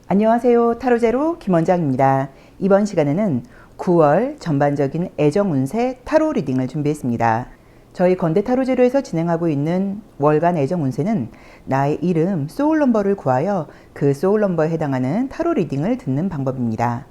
안녕하세요. 타로제로 김원장입니다. 이번 시간에는 9월 전반적인 애정 운세 타로 리딩을 준비했습니다. 저희 건대 타로제로에서 진행하고 있는 월간 애정 운세는 나의 이름 소울 넘버를 구하여 그 소울 넘버에 해당하는 타로 리딩을 듣는 방법입니다.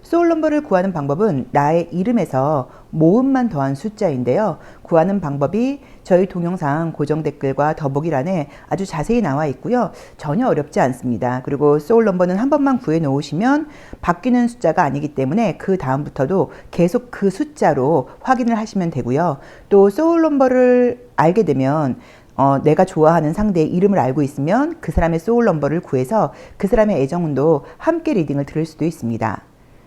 소울 넘버를 구하는 방법은 나의 이름에서 모음만 더한 숫자인데요. 구하는 방법이 저희 동영상 고정 댓글과 더보기란에 아주 자세히 나와 있고요. 전혀 어렵지 않습니다. 그리고 소울 넘버는 한 번만 구해 놓으시면 바뀌는 숫자가 아니기 때문에 그 다음부터도 계속 그 숫자로 확인을 하시면 되고요. 또 소울 넘버를 알게 되면 내가 좋아하는 상대의 이름을 알고 있으면 그 사람의 소울 넘버를 구해서 그 사람의 애정운도 함께 리딩을 들을 수도 있습니다.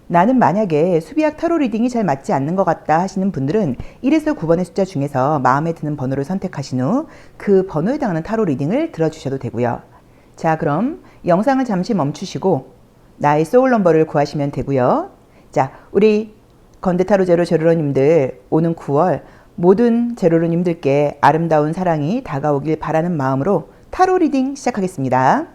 나는 만약에 수비학 타로 리딩이 잘 맞지 않는 것 같다 하시는 분들은 1에서 9번의 숫자 중에서 마음에 드는 번호를 선택하신 후 그 번호에 해당하는 타로 리딩을 들어주셔도 되고요. 자, 그럼 영상을 잠시 멈추시고 나의 소울 넘버를 구하시면 되고요. 자, 우리 건대 타로 제로 제로로님들 오는 9월 모든 제로로님들께 아름다운 사랑이 다가오길 바라는 마음으로 타로 리딩 시작하겠습니다.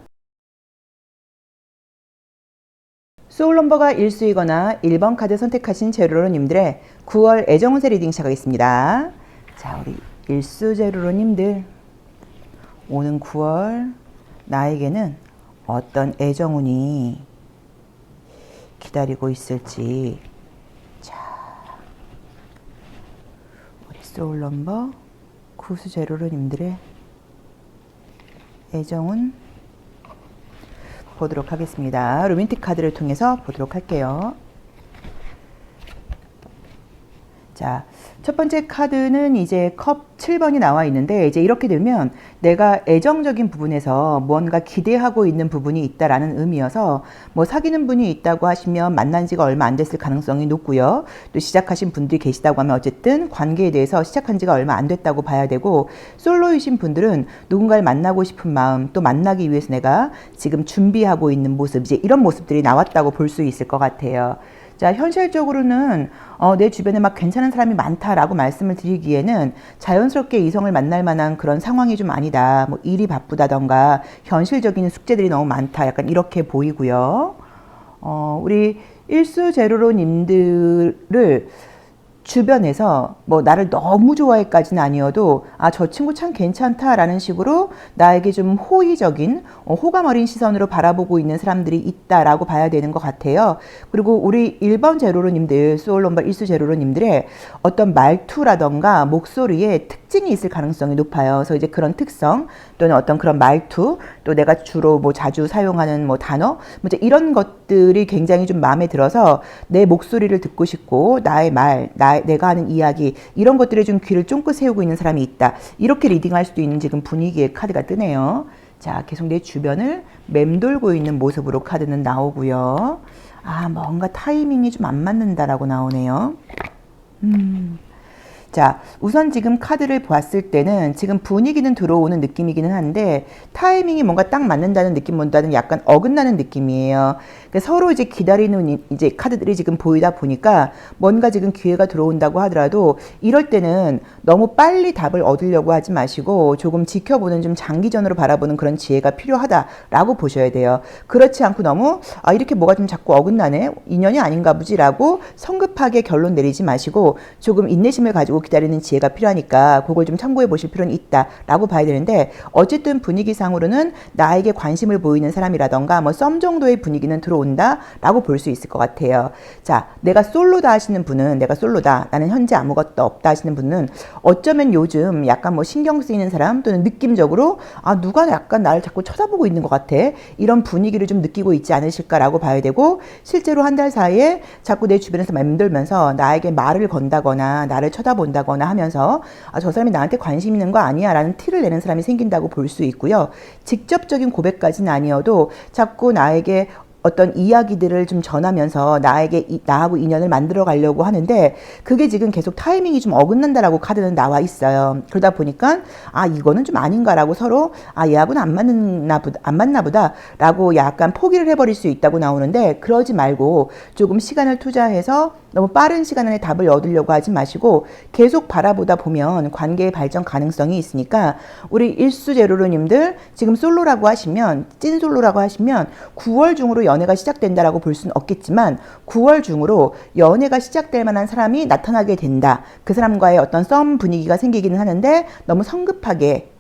소울 넘버가 1수이거나 1번 카드 선택하신 제로로님들의 9월 애정운세 리딩 시작하겠습니다. 자, 우리 1수 제로로님들 오는 9월 나에게는 어떤 애정운이 기다리고 있을지. 자, 우리 소울 넘버 9수 제로로님들의 애정운 보도록 하겠습니다. 로맨틱 카드를 통해서 보도록 할게요. 자, 첫 번째 카드는 이제 컵 7번이 나와 있는데, 이제 이렇게 되면 내가 애정적인 부분에서 뭔가 기대하고 있는 부분이 있다라는 의미여서 뭐 사귀는 분이 있다고 하시면 만난 지가 얼마 안 됐을 가능성이 높고요. 또 시작하신 분들이 계시다고 하면 어쨌든 관계에 대해서 시작한 지가 얼마 안 됐다고 봐야 되고, 솔로이신 분들은 누군가를 만나고 싶은 마음, 또 만나기 위해서 내가 지금 준비하고 있는 모습, 이제 이런 모습들이 나왔다고 볼 수 있을 것 같아요. 자, 현실적으로는 내 주변에 막 괜찮은 사람이 많다라고 말씀을 드리기에는 자연스럽게 이성을 만날 만한 그런 상황이 좀 아니다. 뭐 일이 바쁘다던가 현실적인 숙제들이 너무 많다. 약간 이렇게 보이고요. 우리 일수 제로로님들을 주변에서 뭐 나를 너무 좋아해까지는 아니어도 저 친구 참 괜찮다라는 식으로 나에게 좀 호의적인 호감 어린 시선으로 바라보고 있는 사람들이 있다라고 봐야 되는 것 같아요. 그리고 우리 1번 제로로님들, 소울 넘버 1수 제로로님들의 어떤 말투라던가 목소리에 특징이 있을 가능성이 높아요. 그래서 이제 그런 특성 또는 어떤 그런 말투, 또 내가 주로 뭐 자주 사용하는 뭐 단어, 뭐 이제 이런 것들이 굉장히 좀 마음에 들어서 내 목소리를 듣고 싶고 나의 말, 내가 하는 이야기, 이런 것들에 좀 귀를 쫑긋 세우고 있는 사람이 있다. 이렇게 리딩할 수도 있는 지금 분위기의 카드가 뜨네요. 자, 계속 내 주변을 맴돌고 있는 모습으로 카드는 나오고요. 뭔가 타이밍이 좀 안 맞는다라고 나오네요. 자, 우선 지금 카드를 봤을 때는 지금 분위기는 들어오는 느낌이기는 한데 타이밍이 뭔가 딱 맞는다는 느낌보다는 약간 어긋나는 느낌이에요. 그러니까 서로 이제 기다리는 이제 카드들이 지금 보이다 보니까 뭔가 지금 기회가 들어온다고 하더라도 이럴 때는 너무 빨리 답을 얻으려고 하지 마시고 조금 지켜보는, 좀 장기전으로 바라보는 그런 지혜가 필요하다라고 보셔야 돼요. 그렇지 않고 너무 이렇게 뭐가 좀 자꾸 어긋나네, 인연이 아닌가 보지라고 성급하게 결론 내리지 마시고 조금 인내심을 가지고 기다리는 지혜가 필요하니까 그걸 좀 참고해 보실 필요는 있다라고 봐야 되는데, 어쨌든 분위기상으로는 나에게 관심을 보이는 사람이라던가 뭐 썸 정도의 분위기는 들어온다라고 볼 수 있을 것 같아요. 자, 내가 솔로다 하시는 분은, 내가 솔로다, 나는 현재 아무것도 없다 하시는 분은 어쩌면 요즘 약간 뭐 신경 쓰이는 사람, 또는 느낌적으로 누가 약간 나를 자꾸 쳐다보고 있는 것 같아, 이런 분위기를 좀 느끼고 있지 않으실까라고 봐야 되고, 실제로 한 달 사이에 자꾸 내 주변에서 맴돌면서 나에게 말을 건다거나 나를 쳐다본다거나 하면서 저 사람이 나한테 관심 있는 거 아니야 라는 티를 내는 사람이 생긴다고 볼 수 있고요. 직접적인 고백까지는 아니어도 자꾸 나에게 어떤 이야기들을 좀 전하면서 나하고 인연을 만들어 가려고 하는데, 그게 지금 계속 타이밍이 좀 어긋난다라고 카드는 나와 있어요. 그러다 보니까 이거는 좀 아닌가라고 서로 얘하고는 안 맞나 보다 라고 약간 포기를 해버릴 수 있다고 나오는데, 그러지 말고 조금 시간을 투자해서 너무 빠른 시간 안에 답을 얻으려고 하지 마시고 계속 바라보다 보면 관계의 발전 가능성이 있으니까, 우리 일수 제로로님들 지금 솔로라고 하시면, 찐 솔로라고 하시면 9월 중으로 연애가 시작된다라고 볼 수는 없겠지만 9월 중으로 연애가 시작될 만한 사람이 나타나게 된다. 그 사람과의 어떤 썸 분위기가 생기기는 하는데 너무 성급하게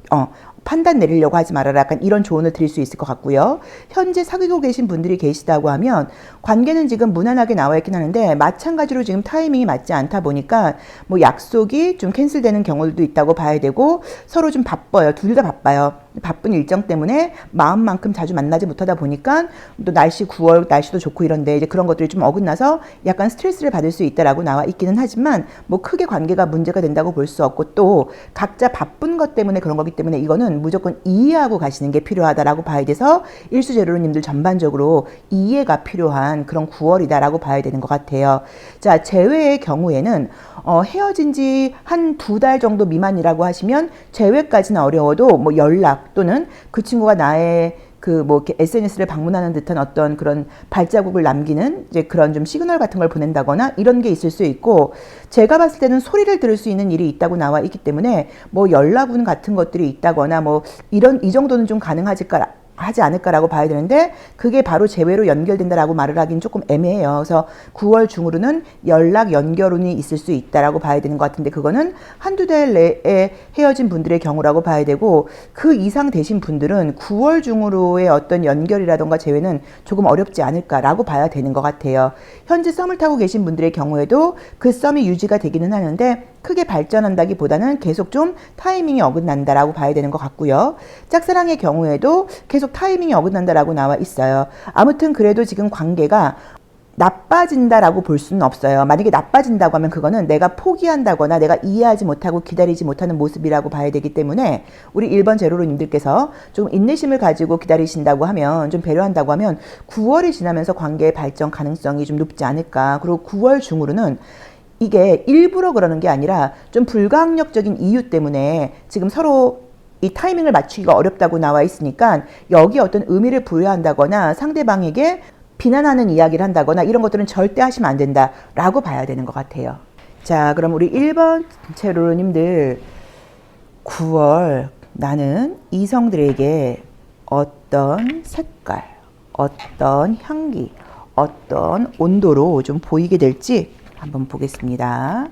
판단 내리려고 하지 말아라. 약간 이런 조언을 드릴 수 있을 것 같고요. 현재 사귀고 계신 분들이 계시다고 하면 관계는 지금 무난하게 나와 있긴 하는데 마찬가지로 지금 타이밍이 맞지 않다 보니까 뭐 약속이 좀 캔슬되는 경우도 있다고 봐야 되고 서로 좀 바빠요. 둘 다 바빠요. 바쁜 일정 때문에 마음만큼 자주 만나지 못하다 보니까 또 날씨 9월 날씨도 좋고 이런데 이제 그런 것들이 좀 어긋나서 약간 스트레스를 받을 수 있다라고 나와 있기는 하지만 뭐 크게 관계가 문제가 된다고 볼 수 없고 또 각자 바쁜 것 때문에 그런 거기 때문에 이거는 무조건 이해하고 가시는 게 필요하다라고 봐야 돼서 일수제로님들 전반적으로 이해가 필요한 그런 9월이다라고 봐야 되는 것 같아요. 자, 재회의 경우에는 헤어진 지 한 2달 정도 미만이라고 하시면 재회까지는 어려워도 뭐 연락 또는 그 친구가 나의 그 뭐 이렇게 SNS를 방문하는 듯한 어떤 그런 발자국을 남기는 이제 그런 좀 시그널 같은 걸 보낸다거나 이런 게 있을 수 있고 제가 봤을 때는 소리를 들을 수 있는 일이 있다고 나와 있기 때문에 뭐 연락운 같은 것들이 있다거나 뭐 이 정도는 좀 하지 않을까라고 봐야 되는데 그게 바로 재회로 연결된다라고 말을 하긴 조금 애매해요. 그래서 9월 중으로는 연락 연결운이 있을 수 있다라고 봐야 되는 것 같은데 그거는 한두 달 내에 헤어진 분들의 경우라고 봐야 되고 그 이상 되신 분들은 9월 중으로의 어떤 연결이라던가 재회는 조금 어렵지 않을까라고 봐야 되는 것 같아요. 현재 썸을 타고 계신 분들의 경우에도 그 썸이 유지가 되기는 하는데 크게 발전한다기보다는 계속 좀 타이밍이 어긋난다라고 봐야 되는 것 같고요. 짝사랑의 경우에도 계속 타이밍이 어긋난다라고 나와 있어요. 아무튼 그래도 지금 관계가 나빠진다라고 볼 수는 없어요. 만약에 나빠진다고 하면 그거는 내가 포기한다거나 내가 이해하지 못하고 기다리지 못하는 모습이라고 봐야 되기 때문에 우리 1번 제로로님들께서 좀 인내심을 가지고 기다리신다고 하면 좀 배려한다고 하면 9월이 지나면서 관계의 발전 가능성이 좀 높지 않을까. 그리고 9월 중으로는 이게 일부러 그러는 게 아니라 좀 불가항력적인 이유 때문에 지금 서로 이 타이밍을 맞추기가 어렵다고 나와 있으니까 여기에 어떤 의미를 부여한다거나 상대방에게 비난하는 이야기를 한다거나 이런 것들은 절대 하시면 안 된다라고 봐야 되는 것 같아요. 자, 그럼 우리 1번 제로님들 9월 나는 이성들에게 어떤 색깔, 어떤 향기, 어떤 온도로 좀 보이게 될지 한번 보겠습니다.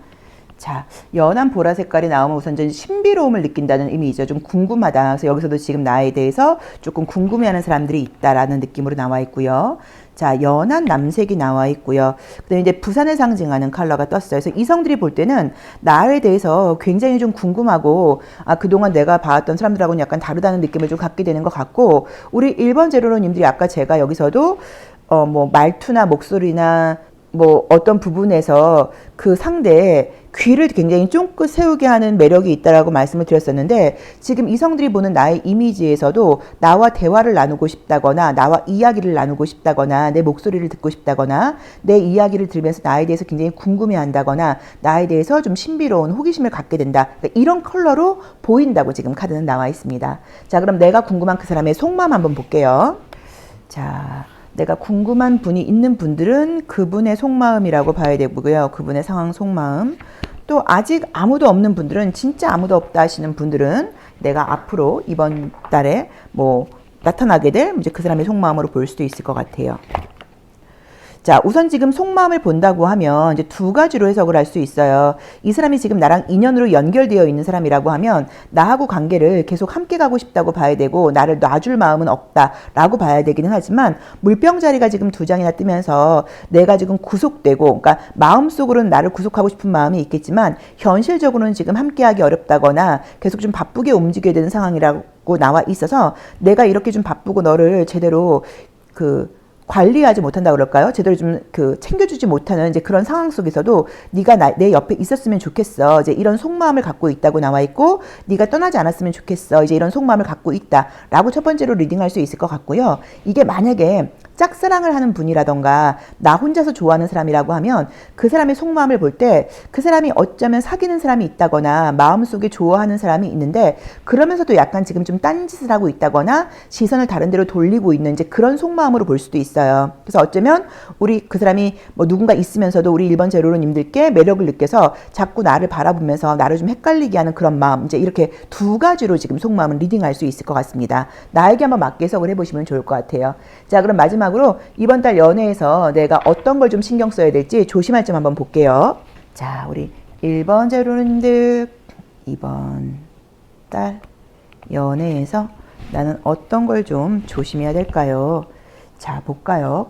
자, 연한 보라 색깔이 나오면 우선 좀 신비로움을 느낀다는 의미죠. 좀 궁금하다. 그래서 여기서도 지금 나에 대해서 조금 궁금해하는 사람들이 있다라는 느낌으로 나와 있고요. 자, 연한 남색이 나와 있고요. 그다음에 이제 부산을 상징하는 컬러가 떴어요. 그래서 이성들이 볼 때는 나에 대해서 굉장히 좀 궁금하고 그동안 내가 봐왔던 사람들하고는 약간 다르다는 느낌을 좀 갖게 되는 것 같고 우리 1번 제로로님들이 아까 제가 여기서도 뭐 말투나 목소리나 뭐 어떤 부분에서 그 상대의 귀를 굉장히 쫑긋 세우게 하는 매력이 있다라고 말씀을 드렸었는데 지금 이성들이 보는 나의 이미지에서도 나와 대화를 나누고 싶다거나 나와 이야기를 나누고 싶다거나 내 목소리를 듣고 싶다거나 내 이야기를 들으면서 나에 대해서 굉장히 궁금해한다거나 나에 대해서 좀 신비로운 호기심을 갖게 된다. 그러니까 이런 컬러로 보인다고 지금 카드는 나와 있습니다. 자, 그럼 내가 궁금한 그 사람의 속마음 한번 볼게요. 자, 내가 궁금한 분이 있는 분들은 그분의 속마음이라고 봐야 되고요. 그분의 상황 속마음. 또 아직 아무도 없는 분들은 진짜 아무도 없다 하시는 분들은 내가 앞으로 이번 달에 뭐 나타나게 될 이제 그 사람의 속마음으로 볼 수도 있을 것 같아요. 자, 우선 지금 속마음을 본다고 하면 이제 두 가지로 해석을 할 수 있어요. 이 사람이 지금 나랑 인연으로 연결되어 있는 사람이라고 하면 나하고 관계를 계속 함께 가고 싶다고 봐야 되고 나를 놔줄 마음은 없다라고 봐야 되기는 하지만 물병 자리가 지금 두 장이나 뜨면서 내가 지금 구속되고 그러니까 마음속으로는 나를 구속하고 싶은 마음이 있겠지만 현실적으로는 지금 함께하기 어렵다거나 계속 좀 바쁘게 움직여야 되는 상황이라고 나와 있어서 내가 이렇게 좀 바쁘고 너를 제대로 관리하지 못한다 그럴까요? 제대로 좀 챙겨주지 못하는 이제 그런 상황 속에서도 네가 내 옆에 있었으면 좋겠어. 이제 이런 속마음을 갖고 있다고 나와 있고 네가 떠나지 않았으면 좋겠어. 이제 이런 속마음을 갖고 있다라고 첫 번째로 리딩할 수 있을 것 같고요. 이게 만약에 짝사랑을 하는 분이라던가 나 혼자서 좋아하는 사람이라고 하면 그 사람의 속마음을 볼 때 그 사람이 어쩌면 사귀는 사람이 있다거나 마음속에 좋아하는 사람이 있는데 그러면서도 약간 지금 좀 딴짓을 하고 있다거나 시선을 다른 데로 돌리고 있는 이제 그런 속마음으로 볼 수도 있어요. 그래서 어쩌면 우리 그 사람이 뭐 누군가 있으면서도 우리 1번 제로로님들께 매력을 느껴서 자꾸 나를 바라보면서 나를 좀 헷갈리게 하는 그런 마음 이제 이렇게 두 가지로 지금 속마음은 리딩할 수 있을 것 같습니다. 나에게 한번 맞게 해석을 해보시면 좋을 것 같아요. 자, 그럼 마지막으로 마지막으로 이번 달 연애에서 내가 어떤 걸 좀 신경 써야 될지 조심할 점 한번 볼게요. 자, 우리 1번 제로님들 이번 달 연애에서 나는 어떤 걸 좀 조심해야 될까요? 자, 볼까요?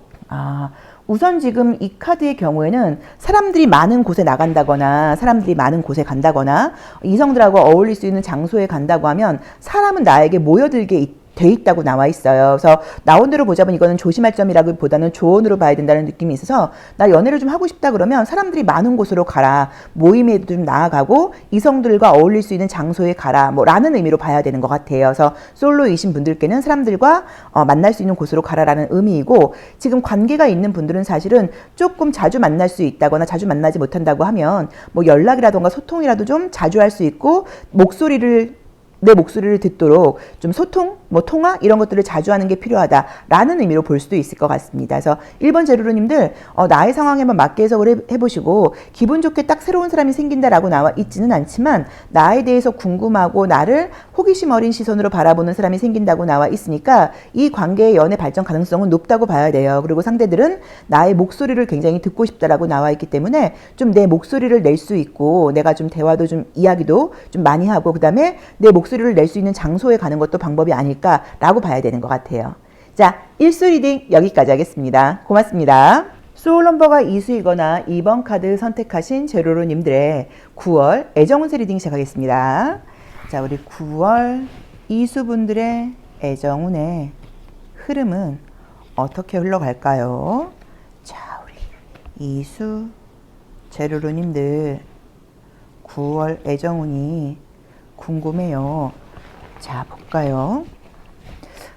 우선 지금 이 카드의 경우에는 사람들이 많은 곳에 나간다거나 사람들이 많은 곳에 간다거나 이성들하고 어울릴 수 있는 장소에 간다고 하면 사람은 나에게 모여들게 돼 있다고 나와 있어요. 그래서 나온 대로 보자면 이거는 조심할 점이라기보다는 조언으로 봐야 된다는 느낌이 있어서 나 연애를 좀 하고 싶다 그러면 사람들이 많은 곳으로 가라. 모임에 좀 나아가고 이성들과 어울릴 수 있는 장소에 가라. 뭐 라는 의미로 봐야 되는 것 같아요. 그래서 솔로이신 분들께는 사람들과 만날 수 있는 곳으로 가라라는 의미이고 지금 관계가 있는 분들은 사실은 조금 자주 만날 수 있다거나 자주 만나지 못한다고 하면 뭐 연락이라던가 소통이라도 좀 자주 할 수 있고 내 목소리를 듣도록 좀 소통, 뭐 통화 이런 것들을 자주 하는 게 필요하다라는 의미로 볼 수도 있을 것 같습니다. 그래서 1번 제로로님들 나의 상황에만 맞게 해석을 해보시고 기분 좋게 딱 새로운 사람이 생긴다라고 나와 있지는 않지만 나에 대해서 궁금하고 나를 호기심 어린 시선으로 바라보는 사람이 생긴다고 나와 있으니까 이 관계의 연애 발전 가능성은 높다고 봐야 돼요. 그리고 상대들은 나의 목소리를 굉장히 듣고 싶다라고 나와 있기 때문에 좀 내 목소리를 낼 수 있고 내가 좀 대화도 좀 이야기도 좀 많이 하고 그다음에 내 목소리를 낼 수 있는 장소에 가는 것도 방법이 아닐까라고 봐야 되는 것 같아요. 자, 1수 리딩 여기까지 하겠습니다. 고맙습니다. 소울 넘버가 2수이거나 2번 카드 선택하신 제로로님들의 9월 애정운세 리딩 시작하겠습니다. 자, 우리 9월 2수분들의 애정운의 흐름은 어떻게 흘러갈까요? 자, 우리 2수 제로로님들 9월 애정운이 궁금해요. 자, 볼까요?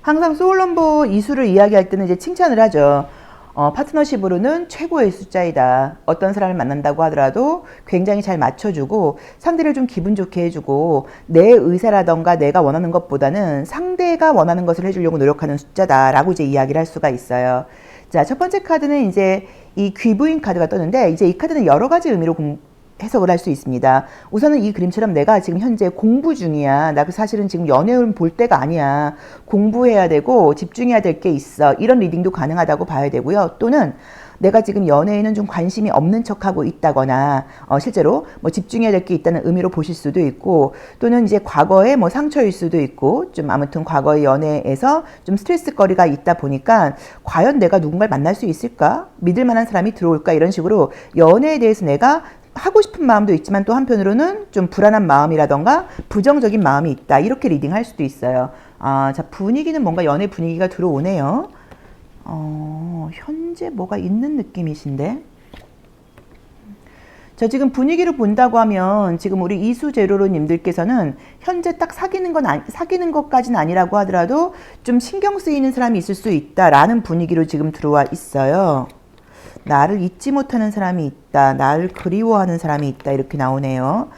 항상 소울넘버 이수를 이야기할 때는 이제 칭찬을 하죠. 파트너십으로는 최고의 숫자이다. 어떤 사람을 만난다고 하더라도 굉장히 잘 맞춰주고 상대를 좀 기분 좋게 해주고 내 의사라던가 내가 원하는 것보다는 상대가 원하는 것을 해주려고 노력하는 숫자다라고 이제 이야기를 할 수가 있어요. 자, 첫 번째 카드는 이제 이 귀부인 카드가 떴는데 이제 이 카드는 여러 가지 의미로 해석을 할 수 있습니다. 우선은 이 그림처럼 내가 지금 현재 공부 중이야. 나 사실은 지금 연애운 볼 때가 아니야. 공부해야 되고 집중해야 될 게 있어. 이런 리딩도 가능하다고 봐야 되고요. 또는 내가 지금 연애에는 좀 관심이 없는 척하고 있다거나 실제로 뭐 집중해야 될 게 있다는 의미로 보실 수도 있고 또는 이제 과거의 뭐 상처일 수도 있고 좀 아무튼 과거의 연애에서 좀 스트레스거리가 있다 보니까 과연 내가 누군가를 만날 수 있을까? 믿을 만한 사람이 들어올까? 이런 식으로 연애에 대해서 내가 하고 싶은 마음도 있지만 또 한편으로는 좀 불안한 마음이라던가 부정적인 마음이 있다. 이렇게 리딩할 수도 있어요. 자, 분위기는 뭔가 연애 분위기가 들어오네요. 현재 뭐가 있는 느낌이신데? 자, 지금 분위기를 본다고 하면 지금 우리 이수제로로님들께서는 현재 딱 사귀는 것까지는 아니라고 하더라도 좀 신경 쓰이는 사람이 있을 수 있다라는 분위기로 지금 들어와 있어요. 나를 잊지 못하는 사람이 있다. 나를 그리워하는 사람이 있다. 이렇게 나오네요.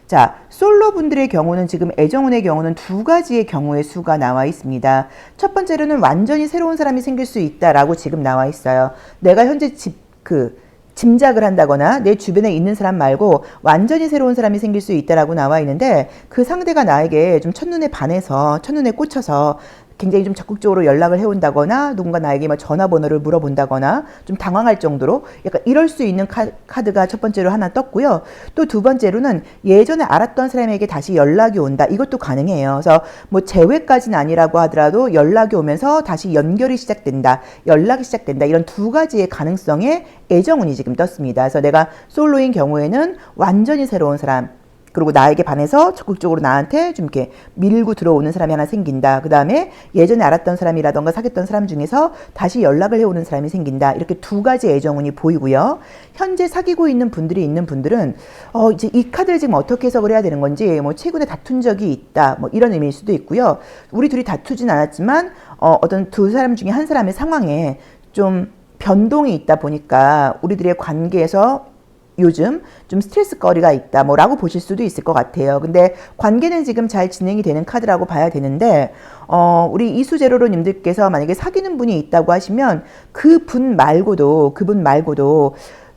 자, 솔로 분들의 경우는 지금 애정운의 경우는 두 가지의 경우의 수가 나와 있습니다. 첫 번째로는 완전히 새로운 사람이 생길 수 있다라고 지금 나와 있어요. 내가 현재 짐작을 한다거나 내 주변에 있는 사람 말고 완전히 새로운 사람이 생길 수 있다라고 나와 있는데 그 상대가 나에게 좀 첫눈에 반해서 첫눈에 꽂혀서 굉장히 좀 적극적으로 연락을 해온다거나 누군가 나에게 뭐 전화번호를 물어본다거나 좀 당황할 정도로 약간 이럴 수 있는 카드가 첫 번째로 하나 떴고요. 또 두 번째로는 예전에 알았던 사람에게 다시 연락이 온다. 이것도 가능해요. 그래서 뭐 재회까지는 아니라고 하더라도 연락이 오면서 다시 연결이 시작된다. 연락이 시작된다. 이런 두 가지의 가능성의 애정운이 지금 떴습니다. 그래서 내가 솔로인 경우에는 완전히 새로운 사람 그리고 나에게 반해서 적극적으로 나한테 좀 이렇게 밀고 들어오는 사람이 하나 생긴다. 그 다음에 예전에 알았던 사람이라던가 사귀었던 사람 중에서 다시 연락을 해오는 사람이 생긴다. 이렇게 두 가지 애정운이 보이고요. 현재 사귀고 있는 분들은 이제 이 카드를 지금 어떻게 해석을 해야 되는 건지 뭐 최근에 다툰 적이 있다. 뭐 이런 의미일 수도 있고요. 우리 둘이 다투진 않았지만 어떤 두 사람 중에 한 사람의 상황에 좀 변동이 있다 보니까 우리들의 관계에서 요즘 좀 스트레스거리가 있다 뭐라고 보실 수도 있을 것 같아요. 근데 관계는 지금 잘 진행이 되는 카드라고 봐야 되는데 우리 이수제로로님들께서 만약에 사귀는 분이 있다고 하시면 그분 말고도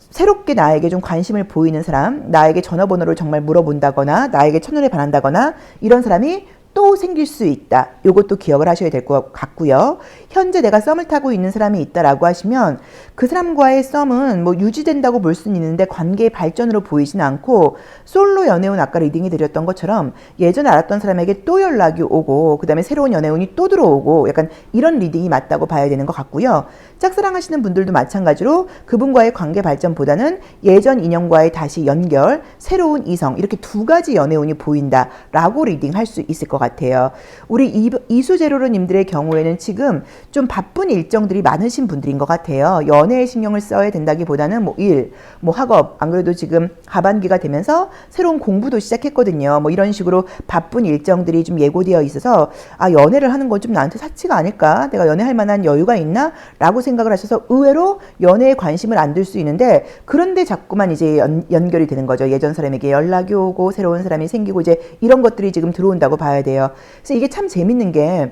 새롭게 나에게 좀 관심을 보이는 사람, 나에게 전화번호를 정말 물어본다거나 나에게 첫눈에 반한다거나 이런 사람이 또 생길 수 있다. 요것도 기억을 하셔야 될 것 같고요. 현재 내가 썸을 타고 있는 사람이 있다라고 하시면 그 사람과의 썸은 뭐 유지된다고 볼 수는 있는데 관계의 발전으로 보이진 않고 솔로 연애운 아까 리딩이 드렸던 것처럼 예전에 알았던 사람에게 또 연락이 오고 그 다음에 새로운 연애운이 또 들어오고 약간 이런 리딩이 맞다고 봐야 되는 것 같고요. 짝사랑하시는 분들도 마찬가지로 그분과의 관계 발전보다는 예전 인연과의 다시 연결, 새로운 이성 이렇게 두 가지 연애운이 보인다라고 리딩할 수 있을 것 같아요. 우리 이수제로로님들의 경우에는 지금 좀 바쁜 일정들이 많으신 분들인 것 같아요. 연애에 신경을 써야 된다기보다는 뭐 일, 뭐 학업, 안 그래도 지금 하반기가 되면서 새로운 공부도 시작했거든요. 뭐 이런 식으로 바쁜 일정들이 좀 예고되어 있어서 아 연애를 하는 건 좀 나한테 사치가 아닐까? 내가 연애할 만한 여유가 있나? 라고 생각을 하셔서 의외로 연애에 관심을 안 둘 수 있는데 그런데 자꾸만 이제 연결이 되는 거죠. 예전 사람에게 연락이 오고 새로운 사람이 생기고 이제 이런 것들이 지금 들어온다고 봐야 돼요. 그래서 이게 참 재밌는 게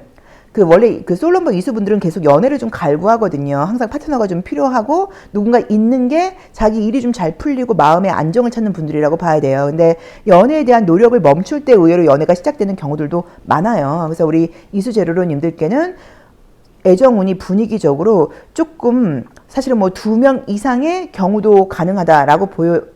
원래 솔로몬 이수분들은 계속 연애를 좀 갈구하거든요. 항상 파트너가 좀 필요하고 누군가 있는 게 자기 일이 좀 잘 풀리고 마음의 안정을 찾는 분들이라고 봐야 돼요. 근데 연애에 대한 노력을 멈출 때 의외로 연애가 시작되는 경우들도 많아요. 그래서 우리 이수제로로님들께는 애정운이 분위기적으로 조금 사실은 뭐 2명 이상의 경우도 가능하다라고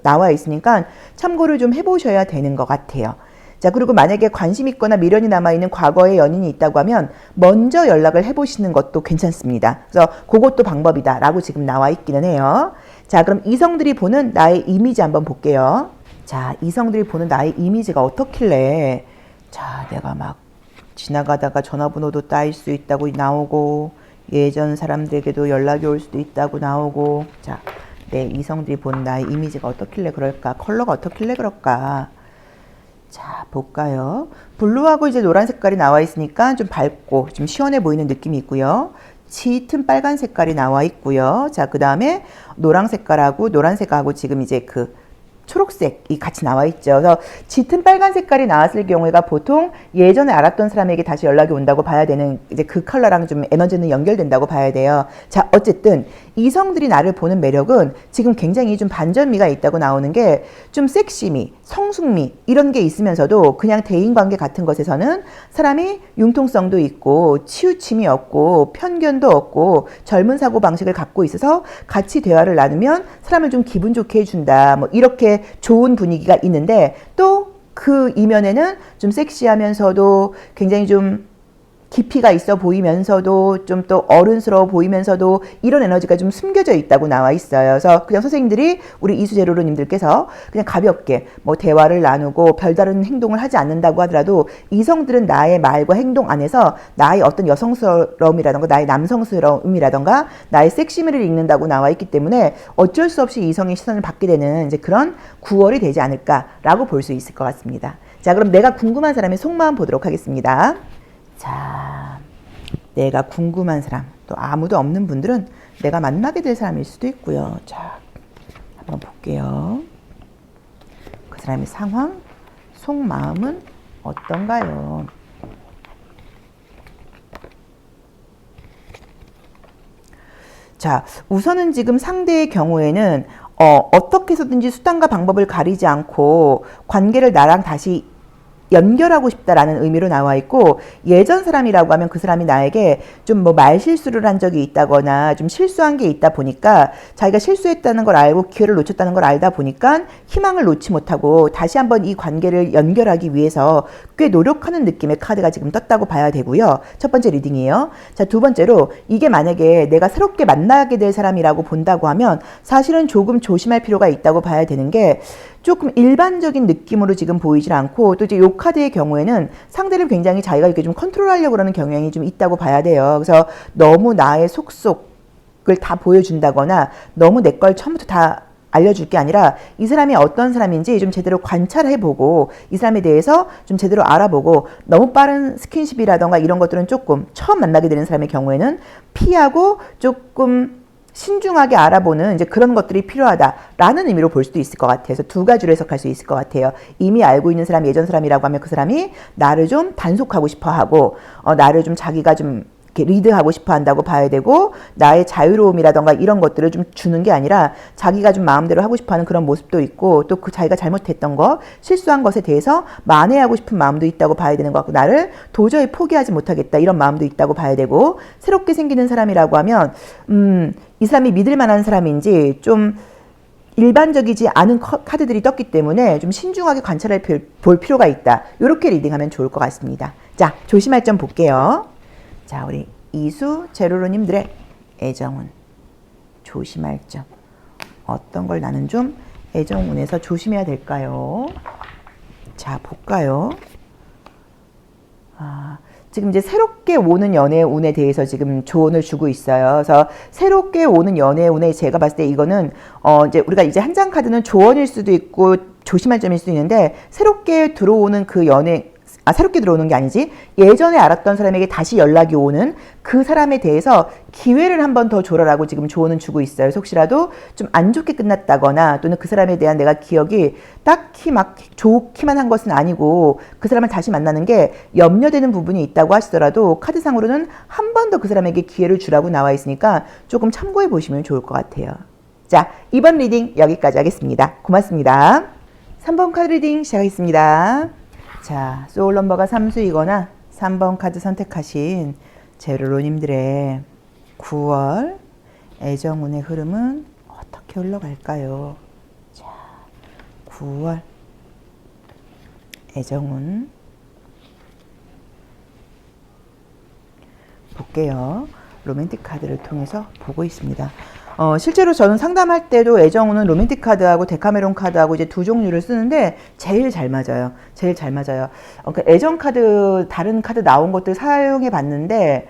나와 있으니까 참고를 좀 해보셔야 되는 것 같아요. 자, 그리고 만약에 관심 있거나 미련이 남아있는 과거의 연인이 있다고 하면 먼저 연락을 해보시는 것도 괜찮습니다. 그래서 그것도 방법이다 라고 지금 나와 있기는 해요. 자, 그럼 이성들이 보는 나의 이미지 한번 볼게요. 자, 이성들이 보는 나의 이미지가 어떻길래 자, 내가 막 지나가다가 전화번호도 따일 수 있다고 나오고 예전 사람들에게도 연락이 올 수도 있다고 나오고 자, 내 이성들이 보는 나의 이미지가 어떻길래 그럴까? 컬러가 어떻길래 그럴까? 자, 볼까요? 블루하고 이제 노란 색깔이 나와 있으니까 좀 밝고 좀 시원해 보이는 느낌이 있고요. 짙은 빨간 색깔이 나와 있고요. 자, 그 다음에 노란 색깔하고 노란색하고 지금 이제 초록색이 같이 나와 있죠. 그래서 짙은 빨간 색깔이 나왔을 경우가 보통 예전에 알았던 사람에게 다시 연락이 온다고 봐야 되는 이제 그 컬러랑 좀 에너지는 연결된다고 봐야 돼요. 자, 어쨌든 이성들이 나를 보는 매력은 지금 굉장히 좀 반전미가 있다고 나오는 게 좀 섹시미, 성숙미 이런 게 있으면서도 그냥 대인관계 같은 것에서는 사람이 융통성도 있고 치우침이 없고 편견도 없고 젊은 사고방식을 갖고 있어서 같이 대화를 나누면 사람을 좀 기분 좋게 해준다. 뭐 이렇게 좋은 분위기가 있는데 또 그 이면에는 좀 섹시하면서도 굉장히 좀 깊이가 있어 보이면서도 좀 또 어른스러워 보이면서도 이런 에너지가 좀 숨겨져 있다고 나와 있어요. 그래서 그냥 선생님들이 우리 이수제로로님들께서 그냥 가볍게 뭐 대화를 나누고 별다른 행동을 하지 않는다고 하더라도 이성들은 나의 말과 행동 안에서 나의 어떤 여성스러움이라던가 나의 남성스러움이라던가 나의 섹시미를 읽는다고 나와 있기 때문에 어쩔 수 없이 이성의 시선을 받게 되는 이제 그런 9월이 되지 않을까라고 볼 수 있을 것 같습니다. 자, 그럼 내가 궁금한 사람의 속마음 보도록 하겠습니다. 자, 내가 궁금한 사람, 또 아무도 없는 분들은 내가 만나게 될 사람일 수도 있고요. 자, 한번 볼게요. 그 사람의 상황, 속마음은 어떤가요? 자, 우선은 지금 상대의 경우에는 어떻게 해서든지 수단과 방법을 가리지 않고 관계를 나랑 다시 연결하고 싶다라는 의미로 나와 있고 예전 사람이라고 하면 그 사람이 나에게 좀 뭐 말실수를 한 적이 있다거나 좀 실수한 게 있다 보니까 자기가 실수했다는 걸 알고 기회를 놓쳤다는 걸 알다 보니까 희망을 놓지 못하고 다시 한번 이 관계를 연결하기 위해서 꽤 노력하는 느낌의 카드가 지금 떴다고 봐야 되고요. 첫 번째 리딩이에요. 자, 두 번째로 이게 만약에 내가 새롭게 만나게 될 사람이라고 본다고 하면 사실은 조금 조심할 필요가 있다고 봐야 되는 게 조금 일반적인 느낌으로 지금 보이질 않고 또 이제 요 카드의 경우에는 상대를 굉장히 자기가 이렇게 좀 컨트롤하려고 하는 경향이 좀 있다고 봐야 돼요. 그래서 너무 나의 속속을 다 보여준다거나 너무 내 걸 처음부터 다 알려줄 게 아니라 이 사람이 어떤 사람인지 좀 제대로 관찰해보고 이 사람에 대해서 좀 제대로 알아보고 너무 빠른 스킨십이라던가 이런 것들은 조금 처음 만나게 되는 사람의 경우에는 피하고 조금 신중하게 알아보는 이제 그런 것들이 필요하다라는 의미로 볼 수도 있을 것 같아요. 그래서 두 가지로 해석할 수 있을 것 같아요. 이미 알고 있는 사람이 예전 사람이라고 하면 그 사람이 나를 좀 단속하고 싶어 하고 나를 좀 자기가 좀 이렇게 리드하고 싶어 한다고 봐야 되고, 나의 자유로움이라던가 이런 것들을 좀 주는 게 아니라 자기가 좀 마음대로 하고 싶어 하는 그런 모습도 있고, 또 그 자기가 잘못했던 거, 실수한 것에 대해서 만회하고 싶은 마음도 있다고 봐야 되는 것 같고, 나를 도저히 포기하지 못하겠다 이런 마음도 있다고 봐야 되고, 새롭게 생기는 사람이라고 하면 이 사람이 믿을 만한 사람인지 좀 일반적이지 않은 카드들이 떴기 때문에 좀 신중하게 관찰해 볼 필요가 있다. 이렇게 리딩하면 좋을 것 같습니다. 자, 조심할 점 볼게요. 자, 우리 이수 제로로님들의 애정운, 조심할 점. 어떤 걸 나는 좀 애정운에서 조심해야 될까요? 자, 볼까요? 지금 이제 새롭게 오는 연애의 운에 대해서 지금 조언을 주고 있어요. 그래서 새롭게 오는 연애의 운에 제가 봤을 때 이거는 이제 우리가 이제 한 장 카드는 조언일 수도 있고 조심할 점일 수도 있는데, 새롭게 들어오는 그 새롭게 들어오는 게 아니지, 예전에 알았던 사람에게 다시 연락이 오는 그 사람에 대해서 기회를 한 번 더 줘라라고 지금 조언은 주고 있어요. 그래서 혹시라도 좀 안 좋게 끝났다거나, 또는 그 사람에 대한 내가 기억이 딱히 막 좋기만 한 것은 아니고 그 사람을 다시 만나는 게 염려되는 부분이 있다고 하시더라도, 카드상으로는 한 번 더 그 사람에게 기회를 주라고 나와 있으니까 조금 참고해 보시면 좋을 것 같아요. 자, 이번 리딩 여기까지 하겠습니다. 고맙습니다. 3번 카드 리딩 시작하겠습니다. 자, 소울 넘버가 3수이거나 3번 카드 선택하신 제로로님들의 9월 애정운의 흐름은 어떻게 흘러갈까요? 자, 9월 애정운 볼게요. 로맨틱 카드를 통해서 보고 있습니다. 실제로 저는 상담할 때도 애정운은 로맨틱 카드하고 데카메론 카드하고 이제 두 종류를 쓰는데 제일 잘 맞아요. 제일 잘 맞아요. 그러니까 애정 카드, 다른 카드 나온 것들 사용해 봤는데,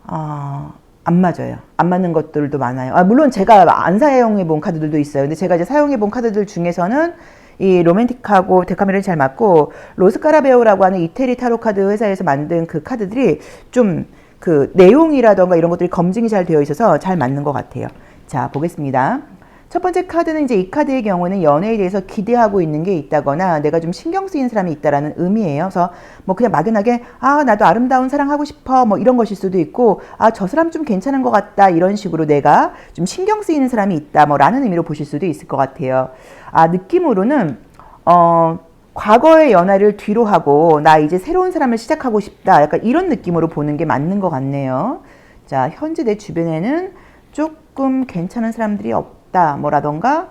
안 맞아요. 안 맞는 것들도 많아요. 물론 제가 안 사용해 본 카드들도 있어요. 근데 제가 이제 사용해 본 카드들 중에서는 이 로맨틱하고 데카메론이 잘 맞고, 로스카라베오라고 하는 이태리 타로 카드 회사에서 만든 그 카드들이 좀 그 내용이라던가 이런 것들이 검증이 잘 되어 있어서 잘 맞는 것 같아요. 자, 보겠습니다. 첫 번째 카드는 이제 이 카드의 경우는 연애에 대해서 기대하고 있는 게 있다거나 내가 좀 신경 쓰이는 사람이 있다라는 의미예요. 그래서 뭐 그냥 막연하게 나도 아름다운 사랑하고 싶어 뭐 이런 것일 수도 있고, 저 사람 좀 괜찮은 것 같다 이런 식으로 내가 좀 신경 쓰이는 사람이 있다 뭐 라는 의미로 보실 수도 있을 것 같아요. 느낌으로는 과거의 연애를 뒤로 하고 나 이제 새로운 사람을 시작하고 싶다, 약간 이런 느낌으로 보는 게 맞는 것 같네요. 자, 현재 내 주변에는 조금 괜찮은 사람들이 없다 뭐라던가,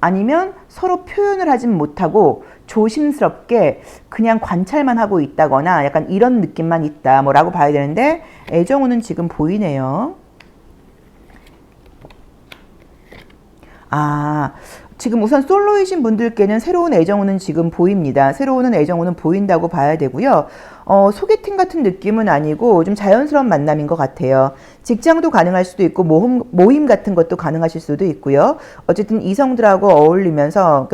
아니면 서로 표현을 하진 못하고 조심스럽게 그냥 관찰만 하고 있다거나 약간 이런 느낌만 있다 뭐라고 봐야 되는데, 애정운은 지금 보이네요. 지금 우선 솔로이신 분들께는 새로운 애정운은 지금 보입니다. 새로운 애정운은 보인다고 봐야 되고요. 소개팅 같은 느낌은 아니고 좀 자연스러운 만남인 것 같아요. 직장도 가능할 수도 있고 모임 같은 것도 가능하실 수도 있고요. 어쨌든 이성들하고 어울리면서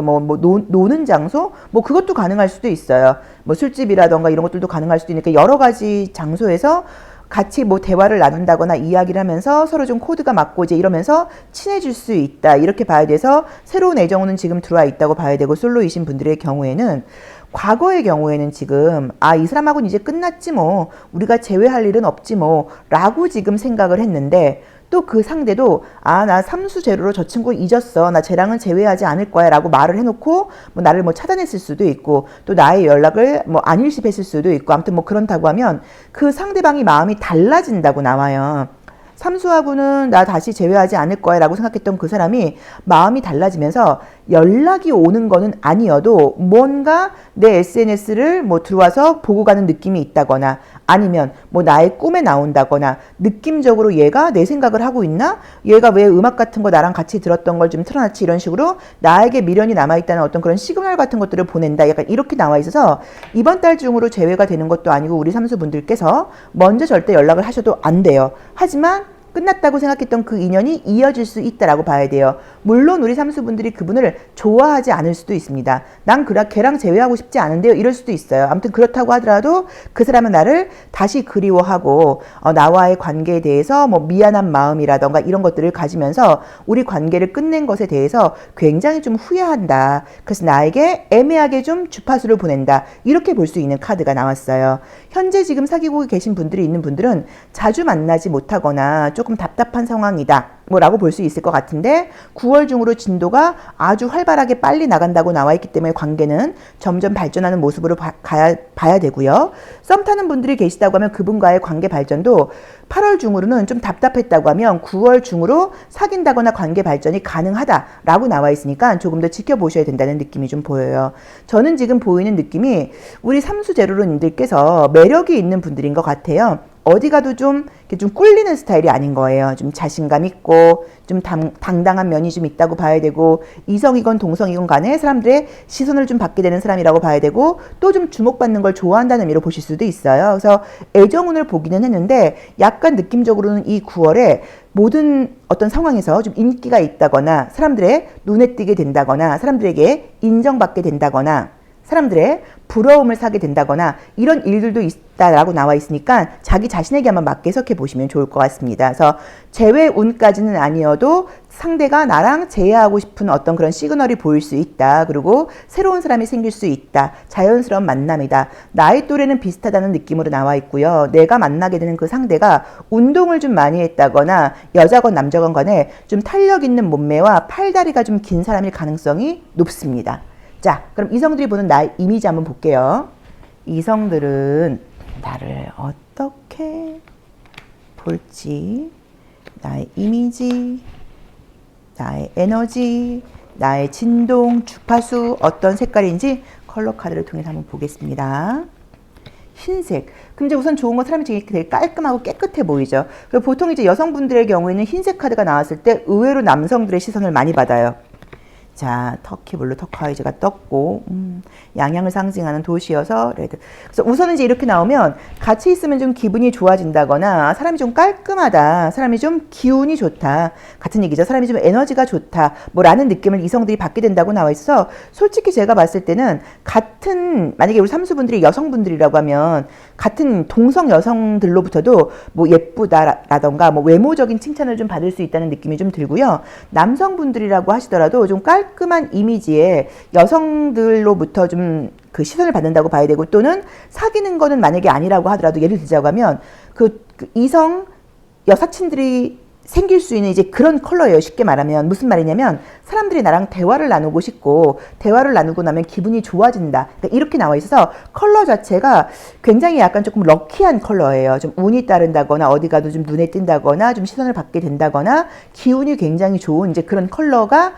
노는 장소 뭐 그것도 가능할 수도 있어요. 뭐 술집이라던가 이런 것들도 가능할 수도 있으니까 여러 가지 장소에서 같이 뭐 대화를 나눈다거나 이야기를 하면서 서로 좀 코드가 맞고 이제 이러면서 친해질 수 있다, 이렇게 봐야 돼서 새로운 애정운은 지금 들어와 있다고 봐야 되고, 솔로이신 분들의 경우에는, 과거의 경우에는 지금 이 사람하고는 이제 끝났지 뭐, 우리가 재회할 일은 없지 뭐 라고 지금 생각을 했는데, 또 그 상대도 나 삼수 제로로 저 친구 잊었어, 나 쟤랑은 재회하지 않을 거야 라고 말을 해놓고 뭐 나를 뭐 차단했을 수도 있고, 또 나의 연락을 뭐 안 일십했을 수도 있고, 아무튼 뭐 그런다고 하면 그 상대방이 마음이 달라진다고 나와요. 삼수하고는 나 다시 재회하지 않을 거야 라고 생각했던 그 사람이 마음이 달라지면서 연락이 오는 거는 아니어도 뭔가 내 SNS를 뭐 들어와서 보고 가는 느낌이 있다거나, 아니면 뭐 나의 꿈에 나온다거나, 느낌적으로 얘가 내 생각을 하고 있나? 얘가 왜 음악 같은 거 나랑 같이 들었던 걸 좀 틀어놨지? 이런 식으로 나에게 미련이 남아있다는 어떤 그런 시그널 같은 것들을 보낸다, 약간 이렇게 나와 있어서 이번 달 중으로 재회가 되는 것도 아니고 우리 삼수분들께서 먼저 절대 연락을 하셔도 안 돼요. 하지만 끝났다고 생각했던 그 인연이 이어질 수 있다라고 봐야 돼요. 물론 우리 삼수분들이 그분을 좋아하지 않을 수도 있습니다. 난 걔랑 재회하고 싶지 않은데요. 이럴 수도 있어요. 아무튼 그렇다고 하더라도 그 사람은 나를 다시 그리워하고 나와의 관계에 대해서 뭐 미안한 마음이라던가 이런 것들을 가지면서 우리 관계를 끝낸 것에 대해서 굉장히 좀 후회한다. 그래서 나에게 애매하게 좀 주파수를 보낸다. 이렇게 볼 수 있는 카드가 나왔어요. 현재 지금 사귀고 계신 분들이 있는 분들은 자주 만나지 못하거나 조금 답답한 상황이다. 뭐라고 볼 수 있을 것 같은데 9월 중으로 진도가 아주 활발하게 빨리 나간다고 나와 있기 때문에 관계는 점점 발전하는 모습으로 봐야 되고요. 썸 타는 분들이 계시다고 하면 그분과의 관계 발전도 8월 중으로는 좀 답답했다고 하면 9월 중으로 사귄다거나 관계 발전이 가능하다라고 나와 있으니까 조금 더 지켜보셔야 된다는 느낌이 좀 보여요. 저는 지금 보이는 느낌이 우리 삼수제로로님들께서 매력이 있는 분들인 것 같아요. 어디 가도 좀 꿀리는 스타일이 아닌 거예요. 좀 자신감 있고 좀 당당한 면이 좀 있다고 봐야 되고 이성이건 동성이건 간에 사람들의 시선을 좀 받게 되는 사람이라고 봐야 되고 또 좀 주목받는 걸 좋아한다는 의미로 보실 수도 있어요. 그래서 애정운을 보기는 했는데 약간 느낌적으로는 이 9월에 모든 어떤 상황에서 좀 인기가 있다거나 사람들의 눈에 띄게 된다거나 사람들에게 인정받게 된다거나 사람들의 부러움을 사게 된다거나 이런 일들도 있다라고 나와 있으니까 자기 자신에게 한번 맞게 해석해 보시면 좋을 것 같습니다. 그래서 재회운까지는 아니어도 상대가 나랑 재회하고 싶은 어떤 그런 시그널이 보일 수 있다. 그리고 새로운 사람이 생길 수 있다. 자연스러운 만남이다. 나의 또래는 비슷하다는 느낌으로 나와 있고요. 내가 만나게 되는 그 상대가 운동을 좀 많이 했다거나 여자건 남자건 간에 좀 탄력 있는 몸매와 팔다리가 좀 긴 사람일 가능성이 높습니다. 자, 그럼 이성들이 보는 나의 이미지 한번 볼게요. 이성들은 나를 어떻게 볼지, 나의 이미지, 나의 에너지, 나의 진동, 주파수 어떤 색깔인지 컬러 카드를 통해서 한번 보겠습니다. 흰색. 그럼 이제 우선 좋은 건 사람이 되게 깔끔하고 깨끗해 보이죠. 그리고 보통 이제 여성분들의 경우에는 흰색 카드가 나왔을 때 의외로 남성들의 시선을 많이 받아요. 자, 터키블루 터카이즈가 떴고 양양을 상징하는 도시여서 레드. 그래서 우선은 이제 이렇게 나오면 같이 있으면 좀 기분이 좋아진다거나 사람이 좀 깔끔하다, 사람이 좀 기운이 좋다 같은 얘기죠. 사람이 좀 에너지가 좋다 뭐라는 느낌을 이성들이 받게 된다고 나와 있어서 솔직히 제가 봤을 때는 같은 만약에 우리 삼수분들이 여성분들이라고 하면 같은 동성 여성들로부터도 뭐 예쁘다라던가 뭐 외모적인 칭찬을 좀 받을 수 있다는 느낌이 좀 들고요. 남성분들이라고 하시더라도 좀 깔끔한 이미지에 여성들로부터 좀 그 시선을 받는다고 봐야 되고 또는 사귀는 거는 만약에 아니라고 하더라도 예를 들자고 하면 그 이성 여사친들이 생길 수 있는 이제 그런 컬러예요. 쉽게 말하면 무슨 말이냐면 사람들이 나랑 대화를 나누고 싶고 대화를 나누고 나면 기분이 좋아진다. 그러니까 이렇게 나와 있어서 컬러 자체가 굉장히 약간 조금 럭키한 컬러예요. 좀 운이 따른다거나 어디 가도 좀 눈에 띈다거나 좀 시선을 받게 된다거나 기운이 굉장히 좋은 이제 그런 컬러가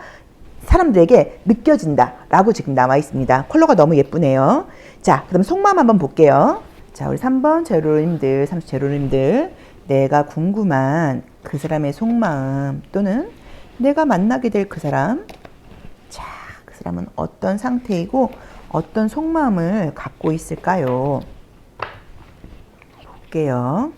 사람들에게 느껴진다라고 지금 나와 있습니다. 컬러가 너무 예쁘네요. 자, 그럼 속마음 한번 볼게요. 자, 우리 3번 제로님들, 30 제로님들, 내가 궁금한 그 사람의 속마음 또는 내가 만나게 될 그 사람. 자, 그 사람은 어떤 상태이고 어떤 속마음을 갖고 있을까요? 볼게요.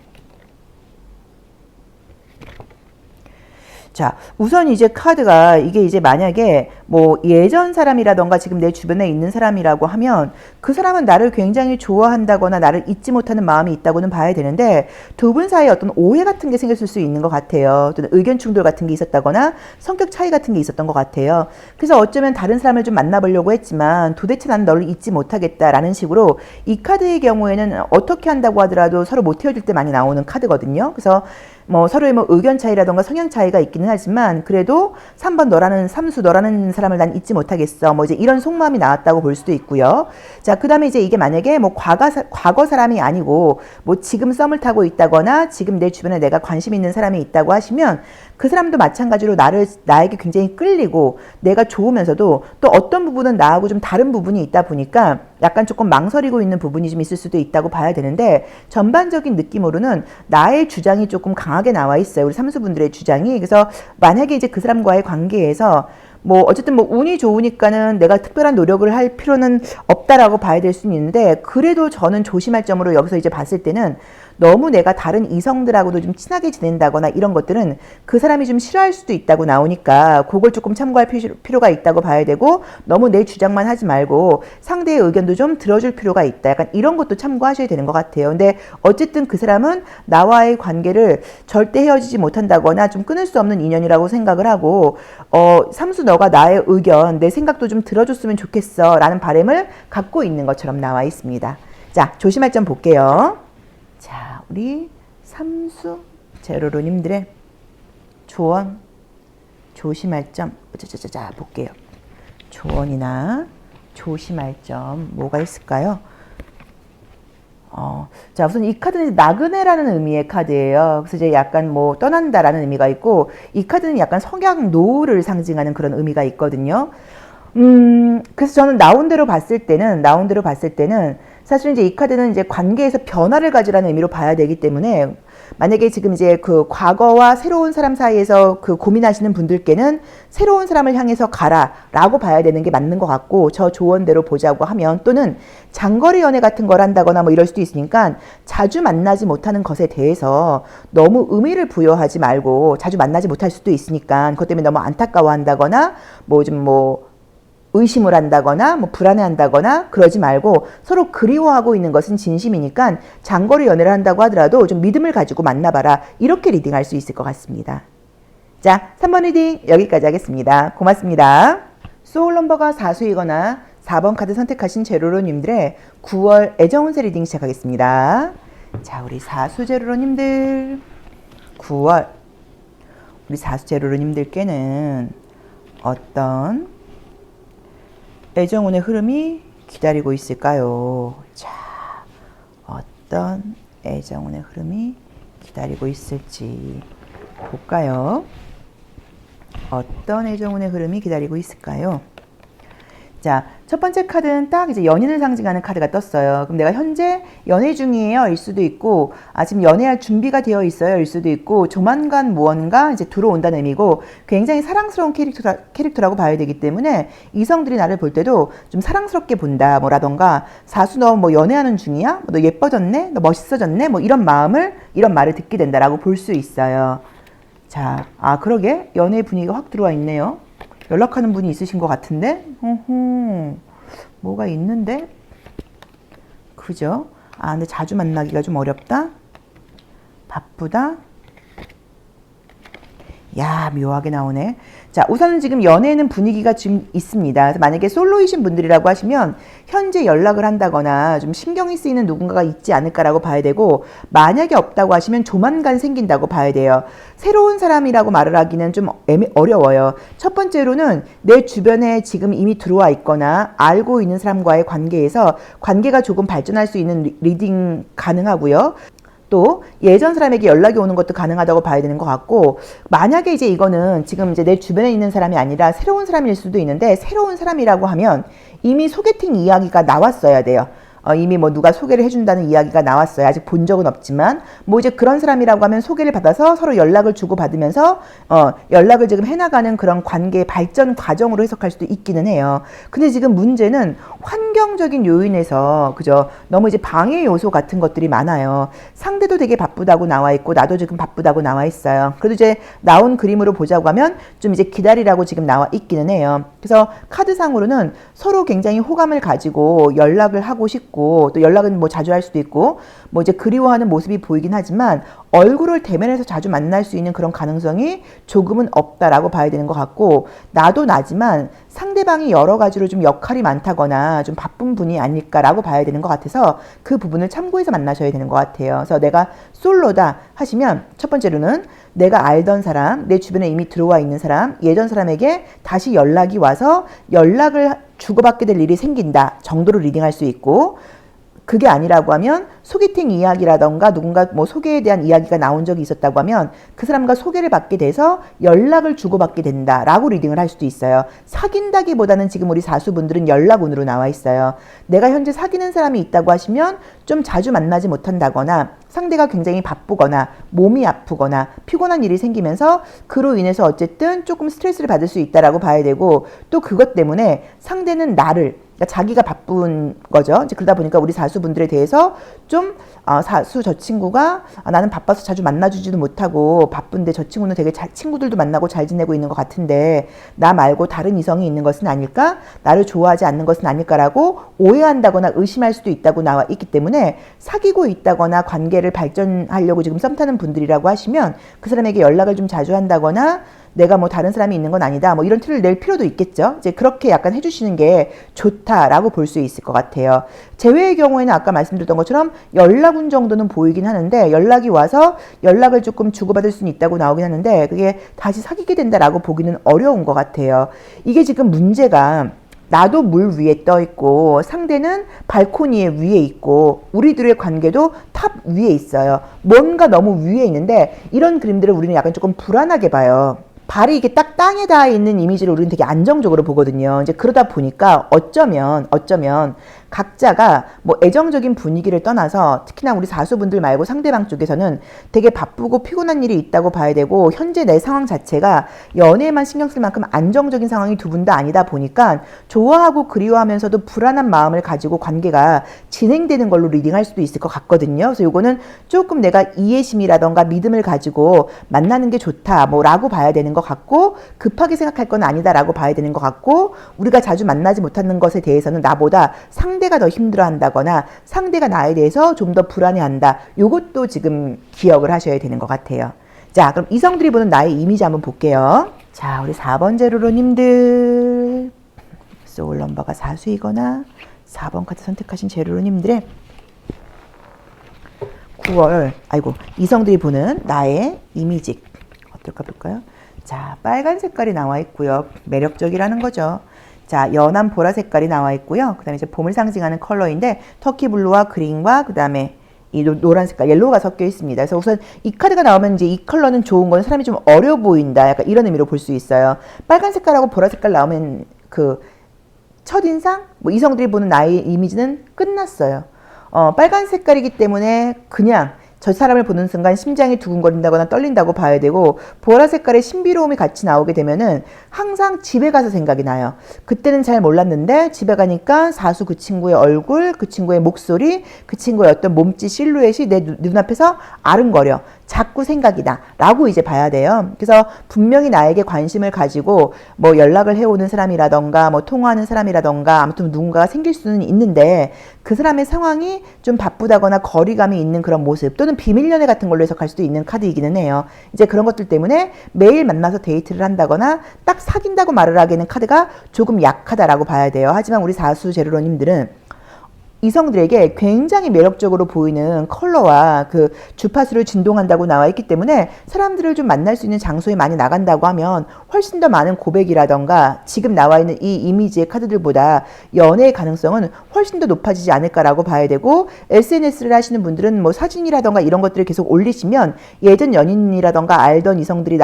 자, 우선 이제 카드가 이게 이제 만약에 뭐 예전 사람이라던가 지금 내 주변에 있는 사람이라고 하면 그 사람은 나를 굉장히 좋아한다거나 나를 잊지 못하는 마음이 있다고는 봐야 되는데 두 분 사이에 어떤 오해 같은 게 생겼을 수 있는 것 같아요. 또는 의견 충돌 같은 게 있었다거나 성격 차이 같은 게 있었던 것 같아요. 그래서 어쩌면 다른 사람을 좀 만나보려고 했지만 도대체 난 너를 잊지 못하겠다라는 식으로 이 카드의 경우에는 어떻게 한다고 하더라도 서로 못 헤어질 때 많이 나오는 카드거든요. 그래서 뭐 서로의 뭐 의견 차이라던가 성향 차이가 있기는 하지만 그래도 3번 너라는 사람을 난 잊지 못하겠어. 뭐 이제 이런 속마음이 나왔다고 볼 수도 있고요. 자, 그다음에 이제 이게 만약에 뭐 과거 사람이 아니고 뭐 지금 썸을 타고 있다거나 지금 내 주변에 내가 관심 있는 사람이 있다고 하시면 그 사람도 마찬가지로 나에게 굉장히 끌리고 내가 좋으면서도 또 어떤 부분은 나하고 좀 다른 부분이 있다 보니까 약간 조금 망설이고 있는 부분이 좀 있을 수도 있다고 봐야 되는데 전반적인 느낌으로는 나의 주장이 조금 강하게 나와 있어요. 우리 삼수분들의 주장이. 그래서 만약에 이제 그 사람과의 관계에서 뭐 어쨌든 뭐 운이 좋으니까는 내가 특별한 노력을 할 필요는 없다라고 봐야 될 수는 있는데 그래도 저는 조심할 점으로 여기서 이제 봤을 때는 너무 내가 다른 이성들하고도 좀 친하게 지낸다거나 이런 것들은 그 사람이 좀 싫어할 수도 있다고 나오니까 그걸 조금 참고할 필요가 있다고 봐야 되고, 너무 내 주장만 하지 말고 상대의 의견도 좀 들어줄 필요가 있다. 약간 이런 것도 참고하셔야 되는 것 같아요. 근데 어쨌든 그 사람은 나와의 관계를 절대 헤어지지 못한다거나 좀 끊을 수 없는 인연이라고 생각을 하고, 삼수 너가 나의 의견, 내 생각도 좀 들어줬으면 좋겠어 라는 바람을 갖고 있는 것처럼 나와 있습니다. 자, 조심할 점 볼게요. 자, 우리 삼수 제로로님들의 조언, 조심할 점, 자 볼게요. 조언이나 조심할 점 뭐가 있을까요? 자, 우선 이 카드는 나그네라는 의미의 카드예요. 그래서 이제 약간 뭐 떠난다라는 의미가 있고, 이 카드는 약간 성향 노후를 상징하는 그런 의미가 있거든요. 그래서 저는 나온 대로 봤을 때는 사실 이제 이 카드는 이제 관계에서 변화를 가지라는 의미로 봐야 되기 때문에, 만약에 지금 이제 그 과거와 새로운 사람 사이에서 그 고민하시는 분들께는 새로운 사람을 향해서 가라 라고 봐야 되는 게 맞는 것 같고, 저 조언대로 보자고 하면, 또는 장거리 연애 같은 걸 한다거나 뭐 이럴 수도 있으니까 자주 만나지 못하는 것에 대해서 너무 의미를 부여하지 말고, 자주 만나지 못할 수도 있으니까 그것 때문에 너무 안타까워 한다거나 뭐 의심을 한다거나 뭐 불안해한다거나 그러지 말고, 서로 그리워하고 있는 것은 진심이니까 장거리 연애를 한다고 하더라도 좀 믿음을 가지고 만나봐라, 이렇게 리딩할 수 있을 것 같습니다. 자, 3번 리딩 여기까지 하겠습니다. 고맙습니다. 소울 넘버가 4수이거나 4번 카드 선택하신 제로로님들의 9월 애정운세 리딩 시작하겠습니다. 자, 우리 4수 제로로님들 9월 우리 4수 제로로님들께는 어떤 애정운의 흐름이 기다리고 있을까요? 자, 어떤 애정운의 흐름이 기다리고 있을지 볼까요? 어떤 애정운의 흐름이 기다리고 있을까요? 자, 첫 번째 카드는 딱 이제 연인을 상징하는 카드가 떴어요. 그럼 내가 현재 연애 중이에요 일 수도 있고, 지금 연애할 준비가 되어 있어요 일 수도 있고, 조만간 무언가 이제 들어온다는 의미고, 굉장히 사랑스러운 캐릭터라고 봐야 되기 때문에 이성들이 나를 볼 때도 좀 사랑스럽게 본다 뭐라던가, 사수 너 뭐 연애하는 중이야? 너 예뻐졌네? 너 멋있어졌네? 뭐 이런 말을 듣게 된다라고 볼 수 있어요. 자, 그러게 연애 분위기가 확 들어와 있네요. 연락하는 분이 있으신 것 같은데? 뭐가 있는데? 그죠? 근데 자주 만나기가 좀 어렵다? 바쁘다? 야, 묘하게 나오네. 자, 우선은 지금 연애에는 분위기가 좀 있습니다. 그래서 만약에 솔로이신 분들이라고 하시면 현재 연락을 한다거나 좀 신경이 쓰이는 누군가가 있지 않을까라고 봐야 되고, 만약에 없다고 하시면 조만간 생긴다고 봐야 돼요. 새로운 사람이라고 말을 하기는 좀 어려워요. 첫 번째로는 내 주변에 지금 이미 들어와 있거나 알고 있는 사람과의 관계에서 관계가 조금 발전할 수 있는 리딩 가능하고요. 또 예전 사람에게 연락이 오는 것도 가능하다고 봐야 되는 것 같고, 만약에 이제 이거는 지금 이제 내 주변에 있는 사람이 아니라 새로운 사람일 수도 있는데, 새로운 사람이라고 하면 이미 소개팅 이야기가 나왔어야 돼요. 이미 뭐 누가 소개를 해준다는 이야기가 나왔어요. 아직 본 적은 없지만 뭐 이제 그런 사람이라고 하면 소개를 받아서 서로 연락을 주고 받으면서 연락을 지금 해나가는 그런 관계의 발전 과정으로 해석할 수도 있기는 해요. 근데 지금 문제는 환경적인 요인에서 그죠? 너무 이제 방해 요소 같은 것들이 많아요. 상대도 되게 바쁘다고 나와 있고 나도 지금 바쁘다고 나와 있어요. 그래도 이제 나온 그림으로 보자고 하면 좀 이제 기다리라고 지금 나와 있기는 해요. 그래서 카드상으로는 서로 굉장히 호감을 가지고 연락을 하고 싶고, 또 연락은 뭐 자주 할 수도 있고 뭐 이제 그리워하는 모습이 보이긴 하지만 얼굴을 대면해서 자주 만날 수 있는 그런 가능성이 조금은 없다라고 봐야 되는 것 같고, 나도 나지만 상대방이 여러 가지로 좀 역할이 많다거나 좀 바쁜 분이 아닐까라고 봐야 되는 것 같아서 그 부분을 참고해서 만나셔야 되는 것 같아요. 그래서 내가 솔로다 하시면 첫 번째로는 내가 알던 사람, 내 주변에 이미 들어와 있는 사람, 예전 사람에게 다시 연락이 와서 연락을 주고받게 될 일이 생긴다 정도로 리딩할 수 있고, 그게 아니라고 하면 소개팅 이야기라던가 누군가 뭐 소개에 대한 이야기가 나온 적이 있었다고 하면 그 사람과 소개를 받게 돼서 연락을 주고받게 된다라고 리딩을 할 수도 있어요. 사귄다기보다는 지금 우리 사수분들은 연락운으로 나와 있어요. 내가 현재 사귀는 사람이 있다고 하시면 좀 자주 만나지 못한다거나 상대가 굉장히 바쁘거나 몸이 아프거나 피곤한 일이 생기면서 그로 인해서 어쨌든 조금 스트레스를 받을 수 있다라고 봐야 되고, 또 그것 때문에 상대는 나를 그러니까 자기가 바쁜 거죠. 이제 그러다 보니까 우리 사수분들에 대해서 좀 사수 저 친구가 나는 바빠서 자주 만나주지도 못하고 바쁜데 저 친구는 되게 친구들도 만나고 잘 지내고 있는 것 같은데 나 말고 다른 이성이 있는 것은 아닐까? 나를 좋아하지 않는 것은 아닐까라고 오해한다거나 의심할 수도 있다고 나와 있기 때문에 사귀고 있다거나 관계를 발전하려고 지금 썸 타는 분들이라고 하시면 그 사람에게 연락을 좀 자주 한다거나 내가 뭐 다른 사람이 있는 건 아니다. 뭐 이런 티를 낼 필요도 있겠죠. 이제 그렇게 약간 해주시는 게 좋다라고 볼 수 있을 것 같아요. 제외의 경우에는 아까 말씀드렸던 것처럼 연락운 정도는 보이긴 하는데 연락이 와서 연락을 조금 주고받을 수는 있다고 나오긴 하는데 그게 다시 사귀게 된다라고 보기는 어려운 것 같아요. 이게 지금 문제가 나도 물 위에 떠 있고 상대는 발코니에 위에 있고 우리들의 관계도 탑 위에 있어요. 뭔가 너무 위에 있는데 이런 그림들을 우리는 약간 조금 불안하게 봐요. 발이 이게 딱 땅에 닿아 있는 이미지를 우리는 되게 안정적으로 보거든요. 이제 그러다 보니까 어쩌면 각자가 뭐 애정적인 분위기를 떠나서 특히나 우리 사수분들 말고 상대방 쪽에서는 되게 바쁘고 피곤한 일이 있다고 봐야 되고 현재 내 상황 자체가 연애에만 신경 쓸 만큼 안정적인 상황이 두 분 다 아니다 보니까 좋아하고 그리워하면서도 불안한 마음을 가지고 관계가 진행되는 걸로 리딩할 수도 있을 것 같거든요. 그래서 요거는 조금 내가 이해심이라던가 믿음을 가지고 만나는 게 좋다 뭐라고 봐야 되는 것 같고 급하게 생각할 건 아니다라고 봐야 되는 것 같고 우리가 자주 만나지 못하는 것에 대해서는 나보다 상대가 더 힘들어한다거나 상대가 나에 대해서 좀 더 불안해한다. 요것도 지금 기억을 하셔야 되는 것 같아요. 자, 그럼 이성들이 보는 나의 이미지 한번 볼게요. 자, 우리 4번 제로로님들 소울 넘버가 4수이거나 4번 카드 선택하신 제로로님들의 9월 이성들이 보는 나의 이미지 어떨까 볼까요? 자, 빨간 색깔이 나와 있고요. 매력적이라는 거죠. 자, 연한 보라 색깔이 나와 있고요. 그 다음에 이제 봄을 상징하는 컬러인데 터키 블루와 그린과 그 다음에 이 노란 색깔, 옐로우가 섞여 있습니다. 그래서 우선 이 카드가 나오면 이제 이 컬러는 좋은 건 사람이 좀 어려 보인다. 약간 이런 의미로 볼 수 있어요. 빨간 색깔하고 보라 색깔 나오면 그 첫인상, 뭐 이성들이 보는 나의 이미지는 끝났어요. 빨간 색깔이기 때문에 그냥 저 사람을 보는 순간 심장이 두근거린다거나 떨린다고 봐야 되고 보라 색깔의 신비로움이 같이 나오게 되면은 항상 집에 가서 생각이 나요. 그때는 잘 몰랐는데 집에 가니까 사수 그 친구의 얼굴, 그 친구의 목소리, 그 친구의 어떤 몸짓 실루엣이 내 눈앞에서 아른거려. 자꾸 생각이 나 라고 이제 봐야 돼요. 그래서 분명히 나에게 관심을 가지고 뭐 연락을 해오는 사람이라던가 뭐 통화하는 사람이라던가 아무튼 누군가가 생길 수는 있는데 그 사람의 상황이 좀 바쁘다거나 거리감이 있는 그런 모습 또는 비밀 연애 같은 걸로 해석할 수도 있는 카드이기는 해요. 이제 그런 것들 때문에 매일 만나서 데이트를 한다거나 딱 사귄다고 말을 하기에는 카드가 조금 약하다라고 봐야 돼요. 하지만 우리 사수 제로로님들은 이성들에게 굉장히 매력적으로 보이는 컬러와 그 주파수를 진동한다고 나와 있기 때문에 사람들을 좀 만날 수 있는 장소에 많이 나간다고 하면 훨씬 더 많은 고백이라던가 지금 나와 있는 이 이미지의 카드들보다 연애의 가능성은 훨씬 더 높아지지 않을까라고 봐야 되고 SNS를 하시는 분들은 뭐 사진이라던가 이런 것들을 계속 올리시면 예전 연인이라던가 알던 이성들이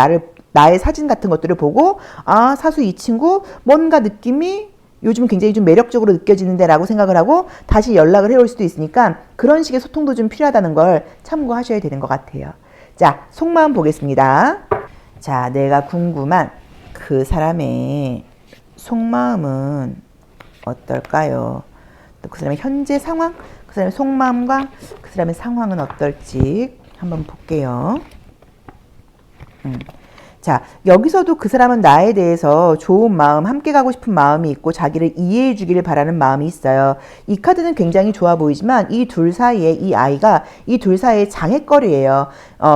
나의 사진 같은 것들을 보고 아 사수 이 친구 뭔가 느낌이 요즘 굉장히 좀 매력적으로 느껴지는데 라고 생각을 하고 다시 연락을 해올 수도 있으니까 그런 식의 소통도 좀 필요하다는 걸 참고하셔야 되는 것 같아요. 자, 속마음 보겠습니다. 자, 내가 궁금한 그 사람의 속마음은 어떨까요? 또 그 사람의 현재 상황, 그 사람의 속마음과 그 사람의 상황은 어떨지 한번 볼게요. 자, 여기서도 그 사람은 나에 대해서 좋은 마음, 함께 가고 싶은 마음이 있고 자기를 이해해 주기를 바라는 마음이 있어요. 이 카드는 굉장히 좋아 보이지만 이 둘 사이에 이 아이가 이 둘 사이의 장애거리예요.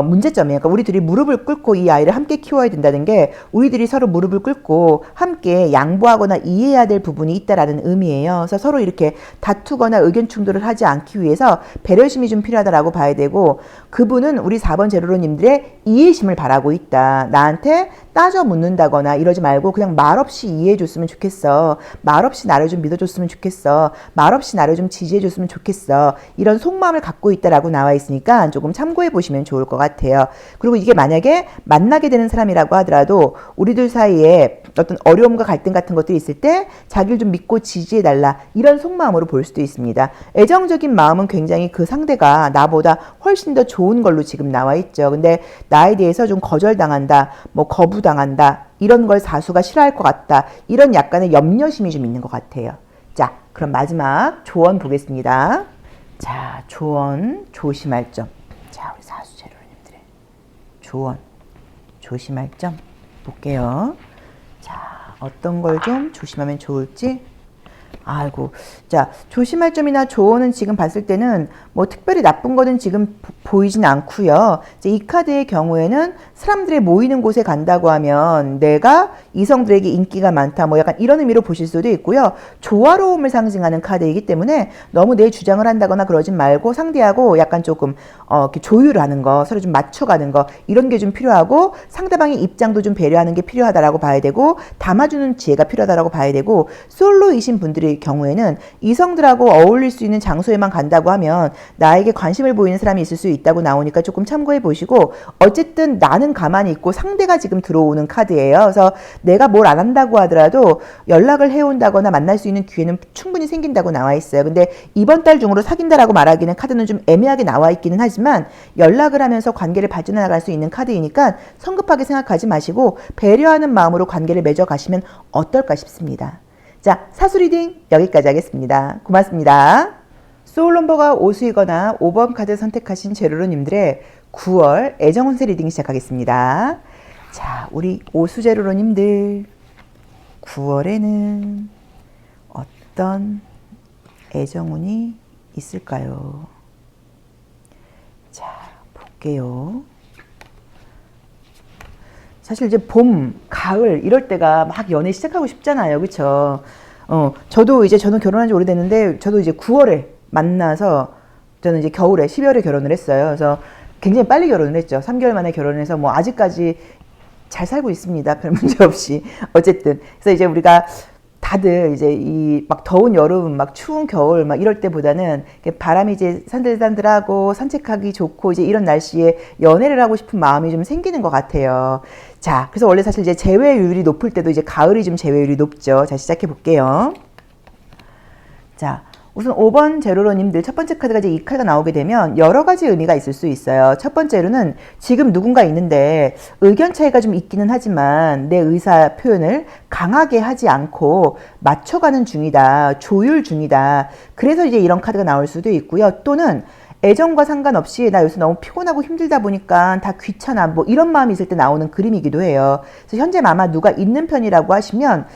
문제점이에요. 그러니까 우리 둘이 무릎을 꿇고 이 아이를 함께 키워야 된다는 게 우리들이 서로 무릎을 꿇고 함께 양보하거나 이해해야 될 부분이 있다라는 의미예요. 그래서 서로 이렇게 다투거나 의견 충돌을 하지 않기 위해서 배려심이 좀 필요하다라고 봐야 되고 그분은 우리 4번 제로로님들의 이해심을 바라고 있다. 나한테 따져 묻는다거나 이러지 말고 그냥 말없이 이해해 줬으면 좋겠어. 말없이 나를 좀 믿어줬으면 좋겠어. 말없이 나를 좀 지지해 줬으면 좋겠어. 이런 속마음을 갖고 있다라고 나와 있으니까 조금 참고해 보시면 좋을 것 같아요. 그리고 이게 만약에 만나게 되는 사람이라고 하더라도 우리들 사이에 어떤 어려움과 갈등 같은 것들이 있을 때 자기를 좀 믿고 지지해 달라 이런 속마음으로 볼 수도 있습니다. 애정적인 마음은 굉장히 그 상대가 나보다 훨씬 더 좋은 걸로 지금 나와 있죠. 근데 나에 대해서 좀 거절당한다, 뭐 거부당한다 이런 걸 사수가 싫어할 것 같다 이런 약간의 염려심이 좀 있는 것 같아요. 자, 그럼 마지막 조언 보겠습니다. 자, 조언 조심할 점. 자, 우리 사수제로님들의 조언 조심할 점 볼게요. 자, 어떤 걸 좀 조심하면 좋을지. 아이고, 자, 조심할 점이나 조언은 지금 봤을 때는 뭐 특별히 나쁜 거는 지금 보이진 않고요. 이제 이 카드의 경우에는 사람들이 모이는 곳에 간다고 하면 내가 이성들에게 인기가 많다, 뭐 약간 이런 의미로 보실 수도 있고요. 조화로움을 상징하는 카드이기 때문에 너무 내 주장을 한다거나 그러진 말고 상대하고 약간 조금 이렇게 조율을 하는 거, 서로 좀 맞춰가는 거, 이런 게 좀 필요하고 상대방의 입장도 좀 배려하는 게 필요하다라고 봐야 되고 담아주는 지혜가 필요하다라고 봐야 되고, 솔로이신 분들의 경우에는 이성들하고 어울릴 수 있는 장소에만 간다고 하면 나에게 관심을 보이는 사람이 있을 수 있다고 나오니까 조금 참고해 보시고, 어쨌든 나는 가만히 있고 상대가 지금 들어오는 카드예요. 그래서 내가 뭘 안 한다고 하더라도 연락을 해온다거나 만날 수 있는 기회는 충분히 생긴다고 나와 있어요. 근데 이번 달 중으로 사귄다라고 말하기는 카드는 좀 애매하게 나와 있기는 하지만 연락을 하면서 관계를 발전해 나갈 수 있는 카드이니까 성급하게 생각하지 마시고 배려하는 마음으로 관계를 맺어 가시면 어떨까 싶습니다. 자, 사수 리딩 여기까지 하겠습니다. 고맙습니다. 소울 넘버가 오수이거나 5번 카드 선택하신 제로로님들의 9월 애정운세 리딩 시작하겠습니다. 자, 우리 오수제로로님들 9월에는 어떤 애정운이 있을까요? 자, 볼게요. 사실 이제 봄, 가을 이럴 때가 막 연애 시작하고 싶잖아요. 그쵸? 저는 결혼한 지 오래됐는데 저도 이제 9월에 만나서 저는 이제 겨울에 12월에 결혼을 했어요. 그래서 굉장히 빨리 결혼을 했죠. 3개월 만에 결혼을 해서 뭐 아직까지 잘 살고 있습니다. 별 문제 없이. 어쨌든. 그래서 이제 우리가 다들 이제 이 막 더운 여름, 막 추운 겨울, 막 이럴 때보다는 바람이 이제 산들산들하고 산책하기 좋고 이제 이런 날씨에 연애를 하고 싶은 마음이 좀 생기는 것 같아요. 자, 그래서 원래 사실 이제 재회율이 높을 때도 이제 가을이 좀 재회율이 높죠. 자, 시작해 볼게요. 자, 우선 5번 제로로님들 첫 번째 카드가 이제 이 카드가 나오게 되면 여러 가지 의미가 있을 수 있어요. 첫 번째로는 지금 누군가 있는데 의견 차이가 좀 있기는 하지만 내 의사 표현을 강하게 하지 않고 맞춰가는 중이다. 조율 중이다. 그래서 이제 이런 카드가 나올 수도 있고요. 또는 애정과 상관없이 나 요새 너무 피곤하고 힘들다 보니까 다 귀찮아, 뭐 이런 마음이 있을 때 나오는 그림이기도 해요. 그래서 현재 아마 누가 있는 편이라고 하시면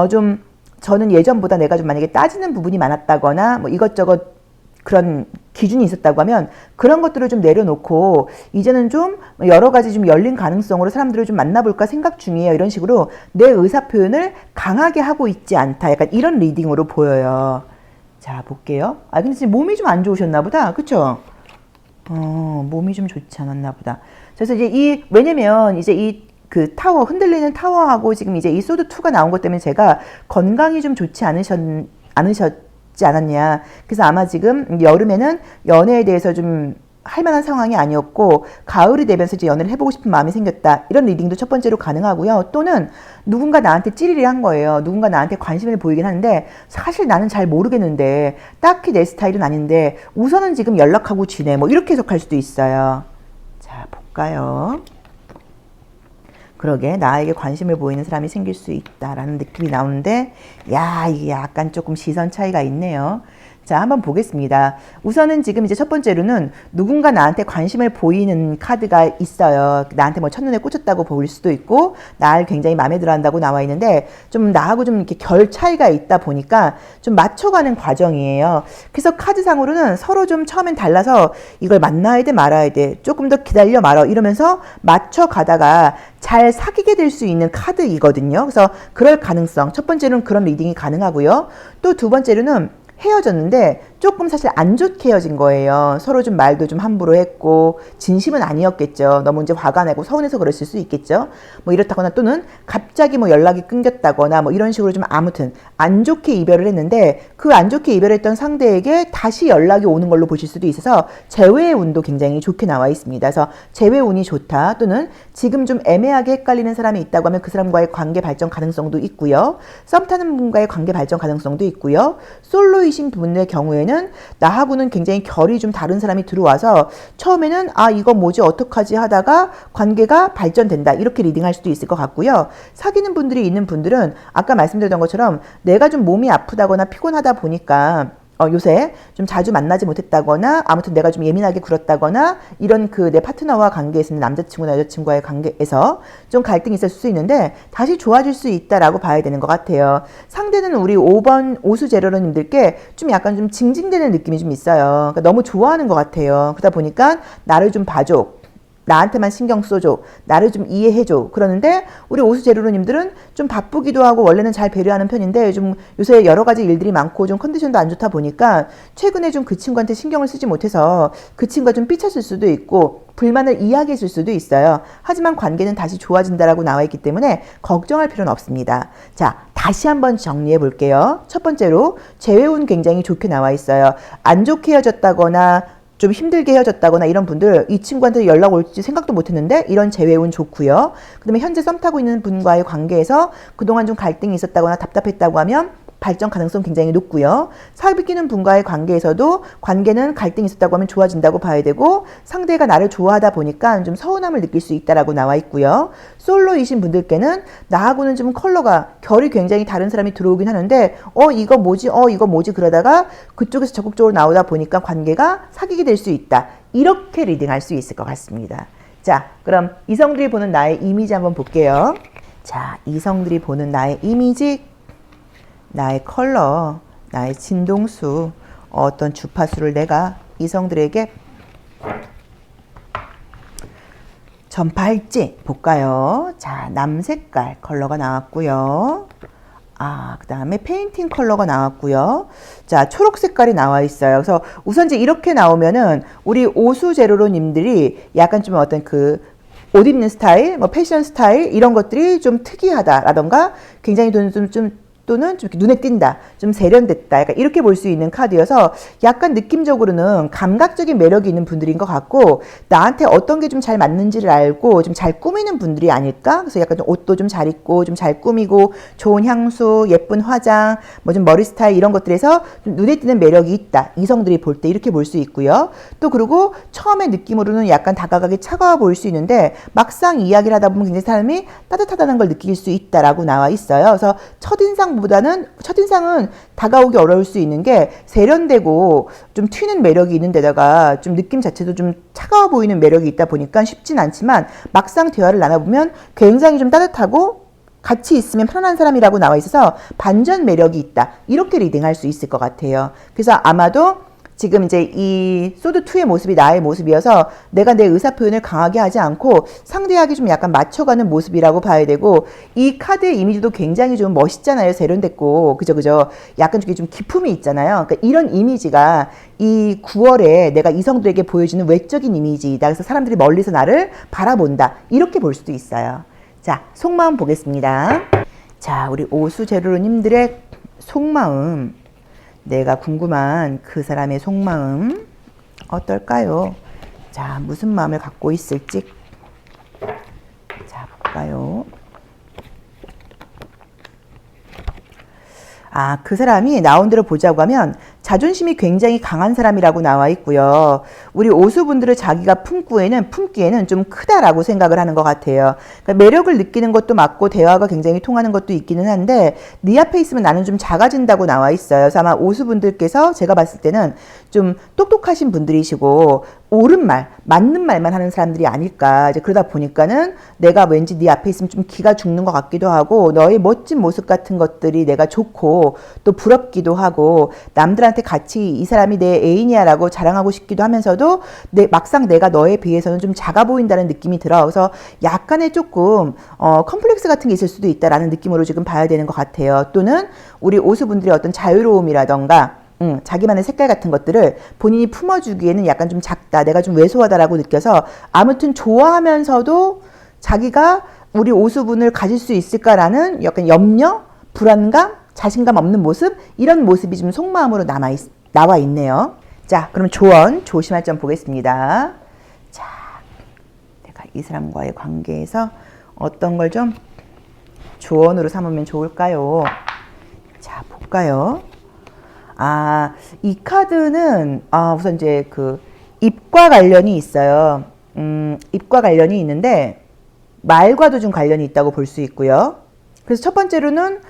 좀 저는 예전보다 내가 좀 만약에 따지는 부분이 많았다거나 뭐 이것저것 그런 기준이 있었다고 하면 그런 것들을 좀 내려놓고 이제는 좀 여러 가지 좀 열린 가능성으로 사람들을 좀 만나볼까 생각 중이에요. 이런 식으로 내 의사 표현을 강하게 하고 있지 않다. 약간 이런 리딩으로 보여요. 자, 볼게요. 아, 근데 지금 몸이 좀 안 좋으셨나 보다. 그쵸? 몸이 좀 좋지 않았나 보다. 그래서 이제 왜냐면 이제 그 타워, 흔들리는 타워하고 지금 이제 이 소드2가 나온 것 때문에 제가 건강이 좀 좋지 않으셨지 않았냐. 그래서 아마 지금 여름에는 연애에 대해서 좀 할 만한 상황이 아니었고 가을이 되면서 이제 연애를 해보고 싶은 마음이 생겼다. 이런 리딩도 첫 번째로 가능하고요. 또는 누군가 나한테 찌리리 한 거예요. 누군가 나한테 관심을 보이긴 하는데 사실 나는 잘 모르겠는데 딱히 내 스타일은 아닌데 우선은 지금 연락하고 지내. 뭐 이렇게 해석할 수도 있어요. 자, 볼까요? 그러게 나에게 관심을 보이는 사람이 생길 수 있다라는 느낌이 나오는데 야, 이게 약간 조금 시선 차이가 있네요. 자, 한번 보겠습니다. 우선은 지금 이제 첫 번째로는 누군가 나한테 관심을 보이는 카드가 있어요. 나한테 뭐 첫눈에 꽂혔다고 보일 수도 있고 날 굉장히 마음에 들어 한다고 나와 있는데 좀 나하고 좀 이렇게 결 차이가 있다 보니까 좀 맞춰가는 과정이에요. 그래서 카드상으로는 서로 좀 처음엔 달라서 이걸 만나야 돼 말아야 돼 조금 더 기다려 말어 이러면서 맞춰가다가 잘 사귀게 될 수 있는 카드이거든요. 그래서 그럴 가능성 첫 번째로는 그런 리딩이 가능하고요. 또 두 번째로는 헤어졌는데 조금 사실 안 좋게 헤어진 거예요. 서로 좀 말도 좀 함부로 했고 진심은 아니었겠죠. 너무 이제 화가 나고 서운해서 그랬을 수 있겠죠. 뭐 이렇다거나 또는 갑자기 뭐 연락이 끊겼다거나 뭐 이런 식으로 좀 아무튼 안 좋게 이별을 했는데 그 안 좋게 이별했던 상대에게 다시 연락이 오는 걸로 보실 수도 있어서 재회의 운도 굉장히 좋게 나와 있습니다. 그래서 재회 운이 좋다 또는 지금 좀 애매하게 헷갈리는 사람이 있다고 하면 그 사람과의 관계 발전 가능성도 있고요. 썸 타는 분과의 관계 발전 가능성도 있고요. 솔로이신 분의 경우에는 경우에는 나하고는 굉장히 결이 좀 다른 사람이 들어와서 처음에는 아 이거 뭐지 어떡하지 하다가 관계가 발전된다 이렇게 리딩할 수도 있을 것 같고요. 사귀는 분들이 있는 분들은 아까 말씀드렸던 것처럼 내가 좀 몸이 아프다거나 피곤하다 보니까 요새 좀 자주 만나지 못했다거나 아무튼 내가 좀 예민하게 굴었다거나 이런 그 내 파트너와 관계에서는 남자친구나 여자친구와의 관계에서 좀 갈등이 있을 수 있는데 다시 좋아질 수 있다라고 봐야 되는 것 같아요. 상대는 우리 5번 오수제로님들께 좀 약간 좀 징징대는 느낌이 좀 있어요. 그러니까 너무 좋아하는 것 같아요. 그러다 보니까 나를 좀 봐줘. 나한테만 신경 써줘. 나를 좀 이해해줘. 그러는데 우리 오수제로님들은 좀 바쁘기도 하고 원래는 잘 배려하는 편인데 좀 요새 여러 가지 일들이 많고 좀 컨디션도 안 좋다 보니까 최근에 좀 그 친구한테 신경을 쓰지 못해서 그 친구가 좀 삐쳤을 수도 있고 불만을 이야기했을 수도 있어요. 하지만 관계는 다시 좋아진다라고 나와 있기 때문에 걱정할 필요는 없습니다. 자, 다시 한번 정리해 볼게요. 첫 번째로 재회운 굉장히 좋게 나와 있어요. 안 좋게 헤어졌다거나 좀 힘들게 헤어졌다거나 이런 분들 이 친구한테 연락 올지 생각도 못했는데 이런 재회운 좋고요. 그 다음에 현재 썸 타고 있는 분과의 관계에서 그동안 좀 갈등이 있었다거나 답답했다고 하면 발전 가능성 굉장히 높고요. 사귀는 분과의 관계에서도 관계는 갈등이 있었다고 하면 좋아진다고 봐야 되고 상대가 나를 좋아하다 보니까 좀 서운함을 느낄 수 있다라고 나와 있고요. 솔로이신 분들께는 나하고는 좀 컬러가 결이 굉장히 다른 사람이 들어오긴 하는데 이거 뭐지 이거 뭐지 그러다가 그쪽에서 적극적으로 나오다 보니까 관계가 사귀게 될 수 있다. 이렇게 리딩할 수 있을 것 같습니다. 자, 그럼 이성들이 보는 나의 이미지 한번 볼게요. 자, 이성들이 보는 나의 이미지, 나의 컬러, 나의 진동수, 어떤 주파수를 내가 이성들에게 전파할지 볼까요? 자, 남색깔 컬러가 나왔고요. 그 다음에 페인팅 컬러가 나왔고요. 자, 초록 색깔이 나와 있어요. 그래서 우선 이제 이렇게 나오면은 우리 오수제로로님들이 약간 좀 어떤 그 옷 입는 스타일, 뭐 패션 스타일 이런 것들이 좀 특이하다라던가 굉장히 또는 좀 눈에 띈다, 좀 세련됐다, 약간 이렇게 볼 수 있는 카드여서 약간 느낌적으로는 감각적인 매력이 있는 분들인 것 같고 나한테 어떤 게 좀 잘 맞는지를 알고 좀 잘 꾸미는 분들이 아닐까? 그래서 약간 좀 옷도 좀 잘 입고 좀 잘 꾸미고 좋은 향수, 예쁜 화장, 뭐 좀 머리 스타일 이런 것들에서 좀 눈에 띄는 매력이 있다. 이성들이 볼 때 이렇게 볼 수 있고요. 또 그리고 처음에 느낌으로는 약간 다가가기 차가워 보일 수 있는데 막상 이야기를 하다 보면 굉장히 사람이 따뜻하다는 걸 느낄 수 있다라고 나와 있어요. 그래서 첫인상은 다가오기 어려울 수 있는 게 세련되고 좀 튀는 매력이 있는 데다가 좀 느낌 자체도 좀 차가워 보이는 매력이 있다 보니까 쉽진 않지만 막상 대화를 나눠보면 굉장히 좀 따뜻하고 같이 있으면 편안한 사람이라고 나와 있어서 반전 매력이 있다. 이렇게 리딩할 수 있을 것 같아요. 그래서 아마도 지금 이제 이 소드2의 모습이 나의 모습이어서 내가 내 의사표현을 강하게 하지 않고 상대에게 좀 약간 맞춰가는 모습이라고 봐야 되고 이 카드의 이미지도 굉장히 좀 멋있잖아요. 세련됐고. 그죠? 약간 좀 기품이 있잖아요. 그러니까 이런 이미지가 이 9월에 내가 이성들에게 보여주는 외적인 이미지이다. 그래서 사람들이 멀리서 나를 바라본다. 이렇게 볼 수도 있어요. 자, 속마음 보겠습니다. 자, 우리 오수제로님들의 속마음. 내가 궁금한 그 사람의 속마음 어떨까요? 자, 무슨 마음을 갖고 있을지 자, 볼까요? 그 사람이 나온 대로 보자고 하면 자존심이 굉장히 강한 사람이라고 나와 있고요. 우리 오수분들을 자기가 품기에는 좀 크다라고 생각을 하는 것 같아요. 그러니까 매력을 느끼는 것도 맞고 대화가 굉장히 통하는 것도 있기는 한데 네 앞에 있으면 나는 좀 작아진다고 나와 있어요. 그래서 아마 오수분들께서 제가 봤을 때는 좀 똑똑하신 분들이시고 옳은 말, 맞는 말만 하는 사람들이 아닐까. 이제 그러다 보니까는 내가 왠지 네 앞에 있으면 좀 기가 죽는 것 같기도 하고 너의 멋진 모습 같은 것들이 내가 좋고 또 부럽기도 하고 남들한테 같이 이 사람이 내 애인이야 라고 자랑하고 싶기도 하면서도 막상 내가 너에 비해서는 좀 작아 보인다는 느낌이 들어. 그래서 약간의 조금 컴플렉스 같은 게 있을 수도 있다라는 느낌으로 지금 봐야 되는 것 같아요. 또는 우리 오수분들의 어떤 자유로움이라던가 자기만의 색깔 같은 것들을 본인이 품어주기에는 약간 좀 작다, 내가 좀 왜소하다라고 느껴서 아무튼 좋아하면서도 자기가 우리 오수분을 가질 수 있을까라는 약간 염려, 불안감, 자신감 없는 모습, 이런 모습이 좀 속마음으로 나와 있네요. 자, 그럼 조언, 조심할 점 보겠습니다. 자, 내가 이 사람과의 관계에서 어떤 걸 좀 조언으로 삼으면 좋을까요? 자, 볼까요? 이 카드는 우선 이제 그 입과 관련이 있어요. 입과 관련이 있는데 말과도 좀 관련이 있다고 볼 수 있고요. 그래서 첫 번째로는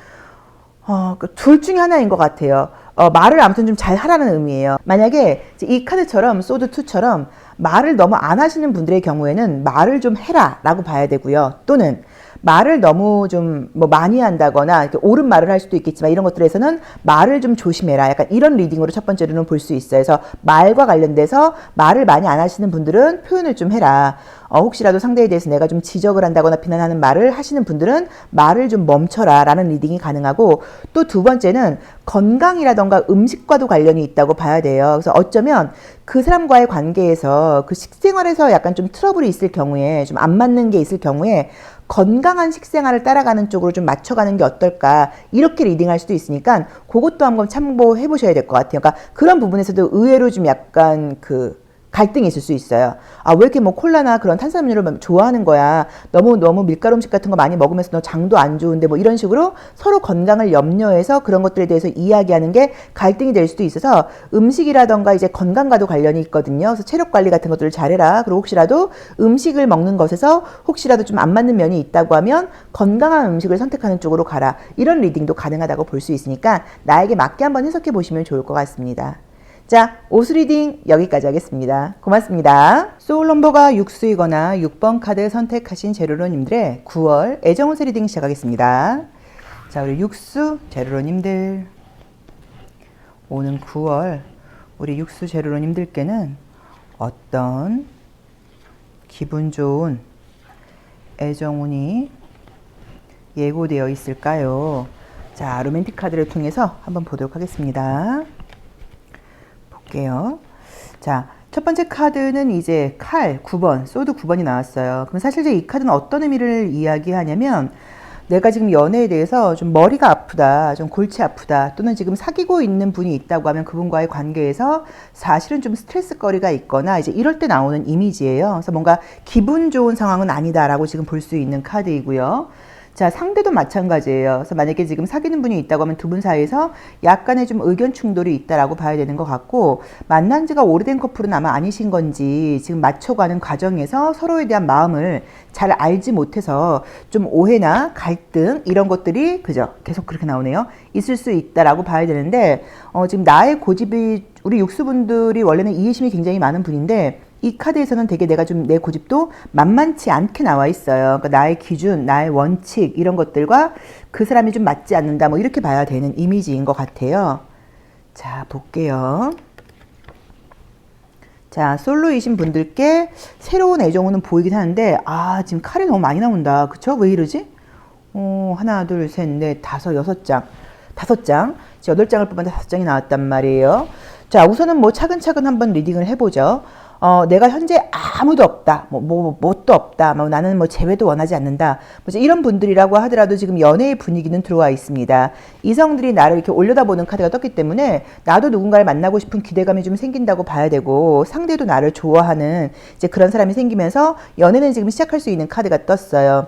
둘 중에 하나인 것 같아요. 말을 아무튼 좀 잘 하라는 의미예요. 만약에 이 카드처럼 소드2처럼 말을 너무 안 하시는 분들의 경우에는 말을 좀 해라 라고 봐야 되고요. 또는 말을 너무 좀 뭐 많이 한다거나 이렇게 옳은 말을 할 수도 있겠지만 이런 것들에서는 말을 좀 조심해라. 약간 이런 리딩으로 첫 번째로는 볼 수 있어요. 그래서 말과 관련돼서 말을 많이 안 하시는 분들은 표현을 좀 해라. 혹시라도 상대에 대해서 내가 좀 지적을 한다거나 비난하는 말을 하시는 분들은 말을 좀 멈춰라 라는 리딩이 가능하고, 또 두 번째는 건강이라던가 음식과도 관련이 있다고 봐야 돼요. 그래서 어쩌면 그 사람과의 관계에서 그 식생활에서 약간 좀 트러블이 있을 경우에, 좀 안 맞는 게 있을 경우에 건강한 식생활을 따라가는 쪽으로 좀 맞춰가는 게 어떨까, 이렇게 리딩할 수도 있으니까 그것도 한번 참고해 보셔야 될 것 같아요. 그러니까 그런 부분에서도 의외로 좀 약간 그 갈등이 있을 수 있어요. 왜 이렇게 뭐 콜라나 그런 탄수화물을 좋아하는 거야? 너무 밀가루 음식 같은 거 많이 먹으면서 너 장도 안 좋은데, 뭐 이런 식으로 서로 건강을 염려해서 그런 것들에 대해서 이야기하는 게 갈등이 될 수도 있어서, 음식이라던가 이제 건강과도 관련이 있거든요. 그래서 체력 관리 같은 것들을 잘해라. 그리고 혹시라도 음식을 먹는 것에서 혹시라도 좀 안 맞는 면이 있다고 하면 건강한 음식을 선택하는 쪽으로 가라. 이런 리딩도 가능하다고 볼 수 있으니까 나에게 맞게 한번 해석해 보시면 좋을 것 같습니다. 자, 오수 리딩 여기까지 하겠습니다. 고맙습니다. 소울 넘버가 6수이거나 6번 카드 선택하신 제로로님들의 9월 애정운세 리딩 시작하겠습니다. 자, 우리 6수 제로로님들, 오는 9월 우리 6수 제로로님들께는 어떤 기분 좋은 애정운이 예고되어 있을까요? 자, 로맨틱 카드를 통해서 한번 보도록 하겠습니다. 볼게요. 자, 첫 번째 카드는 이제 칼 9번, 소드 9번이 나왔어요. 그럼 사실 이제 이 카드는 어떤 의미를 이야기하냐면, 내가 지금 연애에 대해서 좀 머리가 아프다, 좀 골치 아프다, 또는 지금 사귀고 있는 분이 있다고 하면 그분과의 관계에서 사실은 좀 스트레스거리가 있거나 이제 이럴 때 나오는 이미지예요. 그래서 뭔가 기분 좋은 상황은 아니다라고 지금 볼 수 있는 카드이고요. 자, 상대도 마찬가지예요. 그래서 만약에 지금 사귀는 분이 있다고 하면 두 분 사이에서 약간의 좀 의견 충돌이 있다라고 봐야 되는 것 같고, 만난 지가 오래된 커플은 아마 아니신 건지 지금 맞춰가는 과정에서 서로에 대한 마음을 잘 알지 못해서 좀 오해나 갈등 이런 것들이 그죠? 계속 그렇게 나오네요. 있을 수 있다라고 봐야 되는데, 지금 나의 고집이, 우리 육수분들이 원래는 이해심이 굉장히 많은 분인데 이 카드에서는 되게 내가 좀 내 고집도 만만치 않게 나와 있어요. 그러니까 나의 기준, 나의 원칙 이런 것들과 그 사람이 좀 맞지 않는다, 뭐 이렇게 봐야 되는 이미지인 것 같아요. 자, 볼게요. 자, 솔로이신 분들께 새로운 애정운은 보이긴 하는데, 지금 칼이 너무 많이 나온다. 그쵸? 왜 이러지? 하나, 둘, 셋, 넷, 다섯, 6장. 5장. 8장을 뽑았는데 5장이 나왔단 말이에요. 자, 우선은 뭐 차근차근 한번 리딩을 해보죠. 내가 현재 아무도 없다, 뭣도 없다, 나는 재회도 원하지 않는다, 이런 분들이라고 하더라도 지금 연애의 분위기는 들어와 있습니다. 이성들이 나를 이렇게 올려다보는 카드가 떴기 때문에 나도 누군가를 만나고 싶은 기대감이 좀 생긴다고 봐야 되고, 상대도 나를 좋아하는 이제 그런 사람이 생기면서 연애는 지금 시작할 수 있는 카드가 떴어요.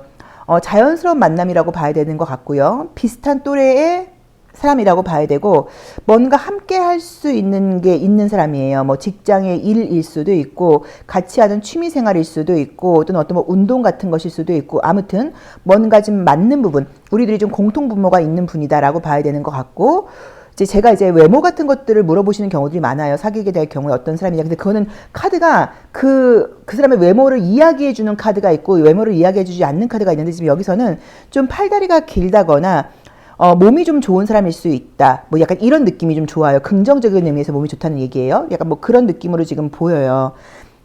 자연스러운 만남이라고 봐야 되는 것 같고요. 비슷한 또래의 사람이라고 봐야 되고, 뭔가 함께 할 수 있는 게 있는 사람이에요. 직장의 일일 수도 있고, 같이 하는 취미 생활일 수도 있고, 또는 어떤 운동 같은 것일 수도 있고, 아무튼 뭔가 좀 맞는 부분, 우리들이 좀 공통 분모가 있는 분이다라고 봐야 되는 것 같고, 제가 이제 외모 같은 것들을 물어보시는 경우들이 많아요. 사귀게 될 경우에 어떤 사람이냐. 근데 그거는 카드가 그 사람의 외모를 이야기해주는 카드가 있고, 외모를 이야기해주지 않는 카드가 있는데, 지금 여기서는 좀 팔다리가 길다거나 몸이 좀 좋은 사람일 수 있다, 약간 이런 느낌이 좀 좋아요. 긍정적인 의미에서 몸이 좋다는 얘기예요. 약간 그런 느낌으로 지금 보여요.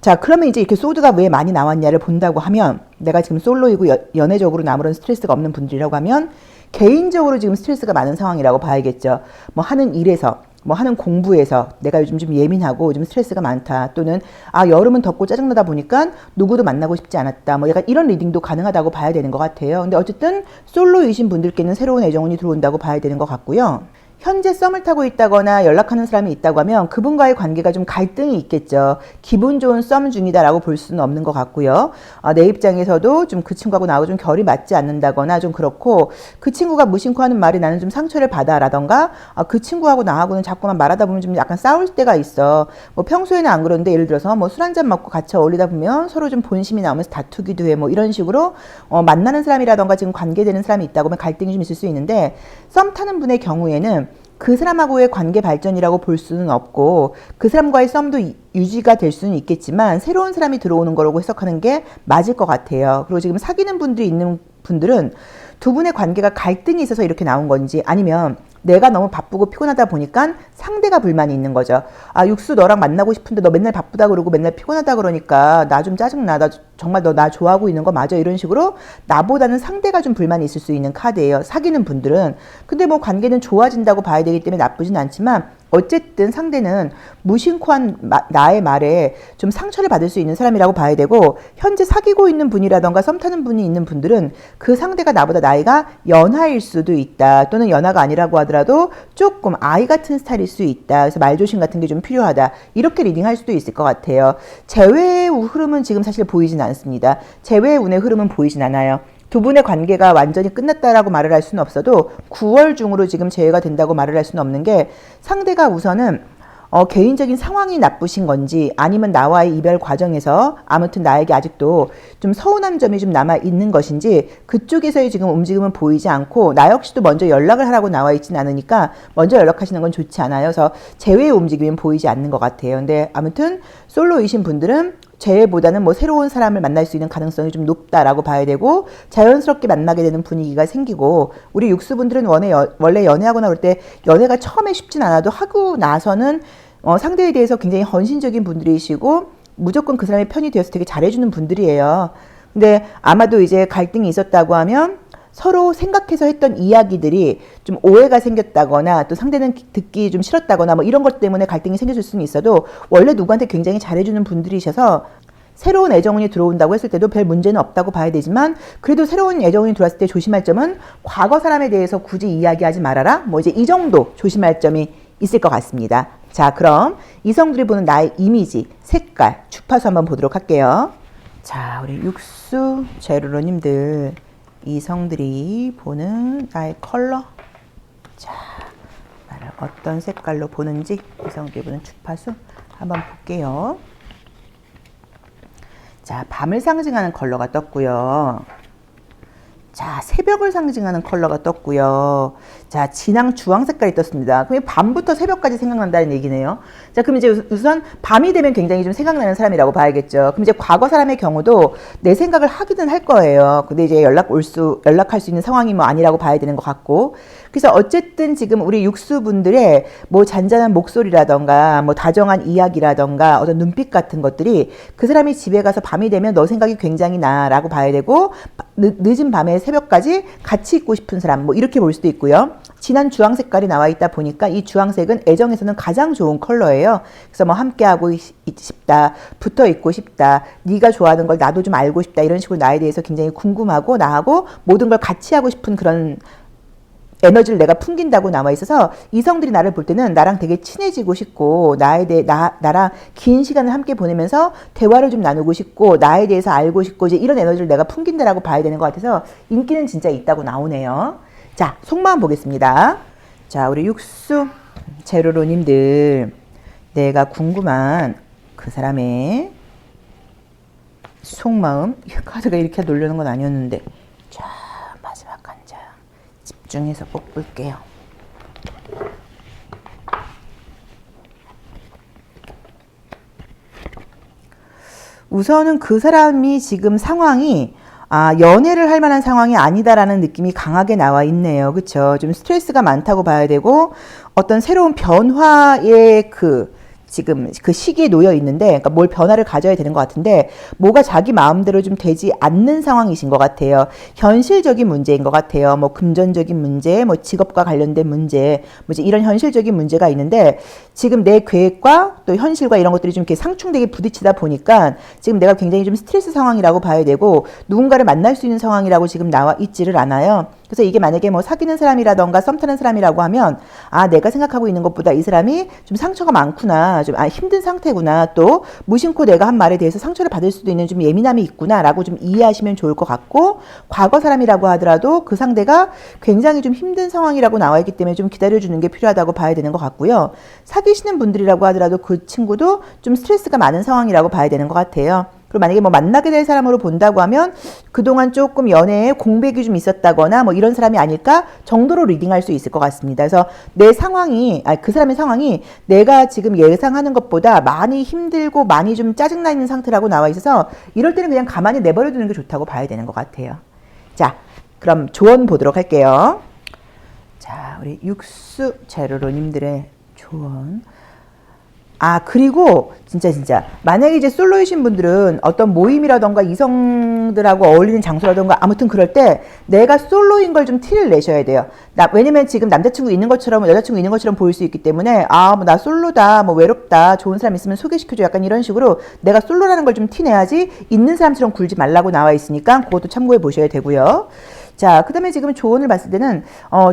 자, 그러면 이제 이렇게 소드가 왜 많이 나왔냐를 본다고 하면, 내가 지금 솔로이고 연애적으로 아무런 스트레스가 없는 분들이라고 하면 개인적으로 지금 스트레스가 많은 상황이라고 봐야겠죠. 하는 일에서, 하는 공부에서 내가 요즘 좀 예민하고 좀 스트레스가 많다, 또는 여름은 덥고 짜증나다 보니까 누구도 만나고 싶지 않았다, 약간 이런 리딩도 가능하다고 봐야 되는 것 같아요. 근데 어쨌든 솔로이신 분들께는 새로운 애정운이 들어온다고 봐야 되는 것 같고요. 현재 썸을 타고 있다거나 연락하는 사람이 있다고 하면 그분과의 관계가 좀 갈등이 있겠죠. 기분 좋은 썸 중이다라고 볼 수는 없는 것 같고요. 내 입장에서도 좀 그 친구하고 나하고 좀 결이 맞지 않는다거나 좀 그렇고, 그 친구가 무심코 하는 말이 나는 좀 상처를 받아라던가, 그 친구하고 나하고는 자꾸만 말하다 보면 좀 약간 싸울 때가 있어. 뭐 평소에는 안 그런데 예를 들어서 뭐 술 한잔 먹고 같이 어울리다 보면 서로 좀 본심이 나오면서 다투기도 해. 뭐 이런 식으로 만나는 사람이라던가 지금 관계되는 사람이 있다고 하면 갈등이 좀 있을 수 있는데, 썸 타는 분의 경우에는 그 사람하고의 관계 발전이라고 볼 수는 없고, 그 사람과의 썸도 유지가 될 수는 있겠지만 새로운 사람이 들어오는 거라고 해석하는 게 맞을 것 같아요. 그리고 지금 사귀는 분들이 있는 분들은 두 분의 관계가 갈등이 있어서 이렇게 나온 건지, 아니면 내가 너무 바쁘고 피곤하다 보니까 상대가 불만이 있는 거죠. 육수 너랑 만나고 싶은데 너 맨날 바쁘다 그러고 맨날 피곤하다 그러니까 나 좀 짜증나. 나 정말 너 나 좋아하고 있는 거 맞아? 이런 식으로 나보다는 상대가 좀 불만이 있을 수 있는 카드예요. 사귀는 분들은. 근데 뭐 관계는 좋아진다고 봐야 되기 때문에 나쁘진 않지만, 어쨌든 상대는 무심코 한 나의 말에 좀 상처를 받을 수 있는 사람이라고 봐야 되고, 현재 사귀고 있는 분이라던가 썸 타는 분이 있는 분들은 그 상대가 나보다 나이가 연하일 수도 있다. 또는 연하가 아니라고 하더라도 조금 아이 같은 스타일일 수 있다. 그래서 말조심 같은 게 좀 필요하다. 이렇게 리딩할 수도 있을 것 같아요. 재회의 흐름은 지금 사실 보이진 않습니다. 재회의 운의 흐름은 보이진 않아요. 두 분의 관계가 완전히 끝났다라고 말을 할 수는 없어도 9월 중으로 지금 재회가 된다고 말을 할 수는 없는 게, 상대가 우선은 개인적인 상황이 나쁘신 건지, 아니면 나와의 이별 과정에서 아무튼 나에게 아직도 좀 서운한 점이 좀 남아 있는 것인지, 그쪽에서의 지금 움직임은 보이지 않고, 나 역시도 먼저 연락을 하라고 나와 있진 않으니까 먼저 연락하시는 건 좋지 않아요. 그래서 재회의 움직임은 보이지 않는 것 같아요. 근데 아무튼 솔로이신 분들은 재회보다는 뭐 새로운 사람을 만날 수 있는 가능성이 좀 높다라고 봐야 되고, 자연스럽게 만나게 되는 분위기가 생기고, 우리 육수분들은 원래 연애하거나 그럴 때 연애가 처음에 쉽진 않아도 하고 나서는 상대에 대해서 굉장히 헌신적인 분들이시고 무조건 그 사람의 편이 되어서 되게 잘해주는 분들이에요. 근데 아마도 이제 갈등이 있었다고 하면 서로 생각해서 했던 이야기들이 좀 오해가 생겼다거나, 또 상대는 듣기 좀 싫었다거나 뭐 이런 것 때문에 갈등이 생겼을 수는 있어도, 원래 누구한테 굉장히 잘해주는 분들이셔서 새로운 애정운이 들어온다고 했을 때도 별 문제는 없다고 봐야 되지만, 그래도 새로운 애정운이 들어왔을 때 조심할 점은 과거 사람에 대해서 굳이 이야기하지 말아라. 뭐 이제 이 정도 조심할 점이 있을 것 같습니다. 자, 그럼 이성들이 보는 나의 이미지, 색깔, 주파수 한번 보도록 할게요. 자, 우리 육수 제루로님들, 이성들이 보는 나의 컬러. 자, 나를 어떤 색깔로 보는지 이성들이 보는 주파수 한번 볼게요. 자, 밤을 상징하는 컬러가 떴고요. 자, 새벽을 상징하는 컬러가 떴고요. 자, 진한 주황 색깔이 떴습니다. 그럼 밤부터 새벽까지 생각난다는 얘기네요. 자, 그럼 이제 우선 밤이 되면 굉장히 좀 생각나는 사람이라고 봐야겠죠. 그럼 이제 과거 사람의 경우도 내 생각을 하기는 할 거예요. 근데 이제 연락할 수 있는 상황이 뭐 아니라고 봐야 되는 것 같고. 그래서 어쨌든 지금 우리 육수분들의 뭐 잔잔한 목소리라던가, 뭐 다정한 이야기라던가, 어떤 눈빛 같은 것들이 그 사람이 집에 가서 밤이 되면 너 생각이 굉장히 나라고 봐야 되고, 늦은 밤에 새벽까지 같이 있고 싶은 사람, 뭐 이렇게 볼 수도 있고요. 진한 주황 색깔이 나와 있다 보니까 이 주황색은 애정에서는 가장 좋은 컬러예요. 그래서 뭐 함께하고 싶다, 붙어 있고 싶다, 네가 좋아하는 걸 나도 좀 알고 싶다, 이런 식으로 나에 대해서 굉장히 궁금하고 나하고 모든 걸 같이 하고 싶은 그런 에너지를 내가 풍긴다고 나와 있어서, 이성들이 나를 볼 때는 나랑 되게 친해지고 싶고, 나랑 긴 시간을 함께 보내면서 대화를 좀 나누고 싶고, 나에 대해서 알고 싶고, 이제 이런 에너지를 내가 풍긴다라고 봐야 되는 것 같아서 인기는 진짜 있다고 나오네요. 자, 속마음 보겠습니다. 자, 우리 육수 제로로님들, 내가 궁금한 그 사람의 속마음. 카드가 이렇게 놀려는 건 아니었는데, 자, 마지막 한 장 집중해서 꼭 볼게요. 우선은 그 사람이 지금 상황이 연애를 할 만한 상황이 아니다라는 느낌이 강하게 나와 있네요. 그쵸? 좀 스트레스가 많다고 봐야 되고, 어떤 새로운 변화의 지금 그 시기에 놓여 있는데, 그러니까 뭘 변화를 가져야 되는 것 같은데, 뭐가 자기 마음대로 좀 되지 않는 상황이신 것 같아요. 현실적인 문제인 것 같아요. 뭐 금전적인 문제, 뭐 직업과 관련된 문제, 뭐 이제 이런 현실적인 문제가 있는데, 지금 내 계획과 또 현실과 이런 것들이 좀 이렇게 상충되게 부딪히다 보니까 지금 내가 굉장히 좀 스트레스 상황이라고 봐야 되고, 누군가를 만날 수 있는 상황이라고 지금 나와 있지를 않아요. 그래서 이게 만약에 뭐 사귀는 사람이라던가 썸 타는 사람이라고 하면 아, 내가 생각하고 있는 것보다 이 사람이 좀 상처가 많구나, 좀 힘든 상태구나, 또 무심코 내가 한 말에 대해서 상처를 받을 수도 있는 좀 예민함이 있구나라고 좀 이해하시면 좋을 것 같고, 과거 사람이라고 하더라도 그 상대가 굉장히 좀 힘든 상황이라고 나와 있기 때문에 좀 기다려주는 게 필요하다고 봐야 되는 것 같고요. 사귀시는 분들이라고 하더라도 그 친구도 좀 스트레스가 많은 상황이라고 봐야 되는 것 같아요. 그리고 만약에 뭐 만나게 될 사람으로 본다고 하면 그동안 조금 연애에 공백이 좀 있었다거나 뭐 이런 사람이 아닐까 정도로 리딩할 수 있을 것 같습니다. 그래서 내 상황이, 그 사람의 상황이 내가 지금 예상하는 것보다 많이 힘들고 많이 좀 짜증나 있는 상태라고 나와 있어서 이럴 때는 그냥 가만히 내버려 두는 게 좋다고 봐야 되는 것 같아요. 자, 그럼 조언 보도록 할게요. 자, 우리 육수 제로로님들의 조언. 그리고 진짜 만약에 이제 솔로이신 분들은 어떤 모임이라던가 이성들하고 어울리는 장소라던가 아무튼 그럴 때 내가 솔로인 걸 좀 티를 내셔야 돼요. 왜냐면 지금 남자친구 있는 것처럼 여자친구 있는 것처럼 보일 수 있기 때문에 뭐 나 솔로다, 뭐 외롭다, 좋은 사람 있으면 소개시켜줘, 약간 이런 식으로 내가 솔로라는 걸 좀 티 내야지 있는 사람처럼 굴지 말라고 나와 있으니까 그것도 참고해 보셔야 되고요. 자, 그 다음에 지금 조언을 봤을 때는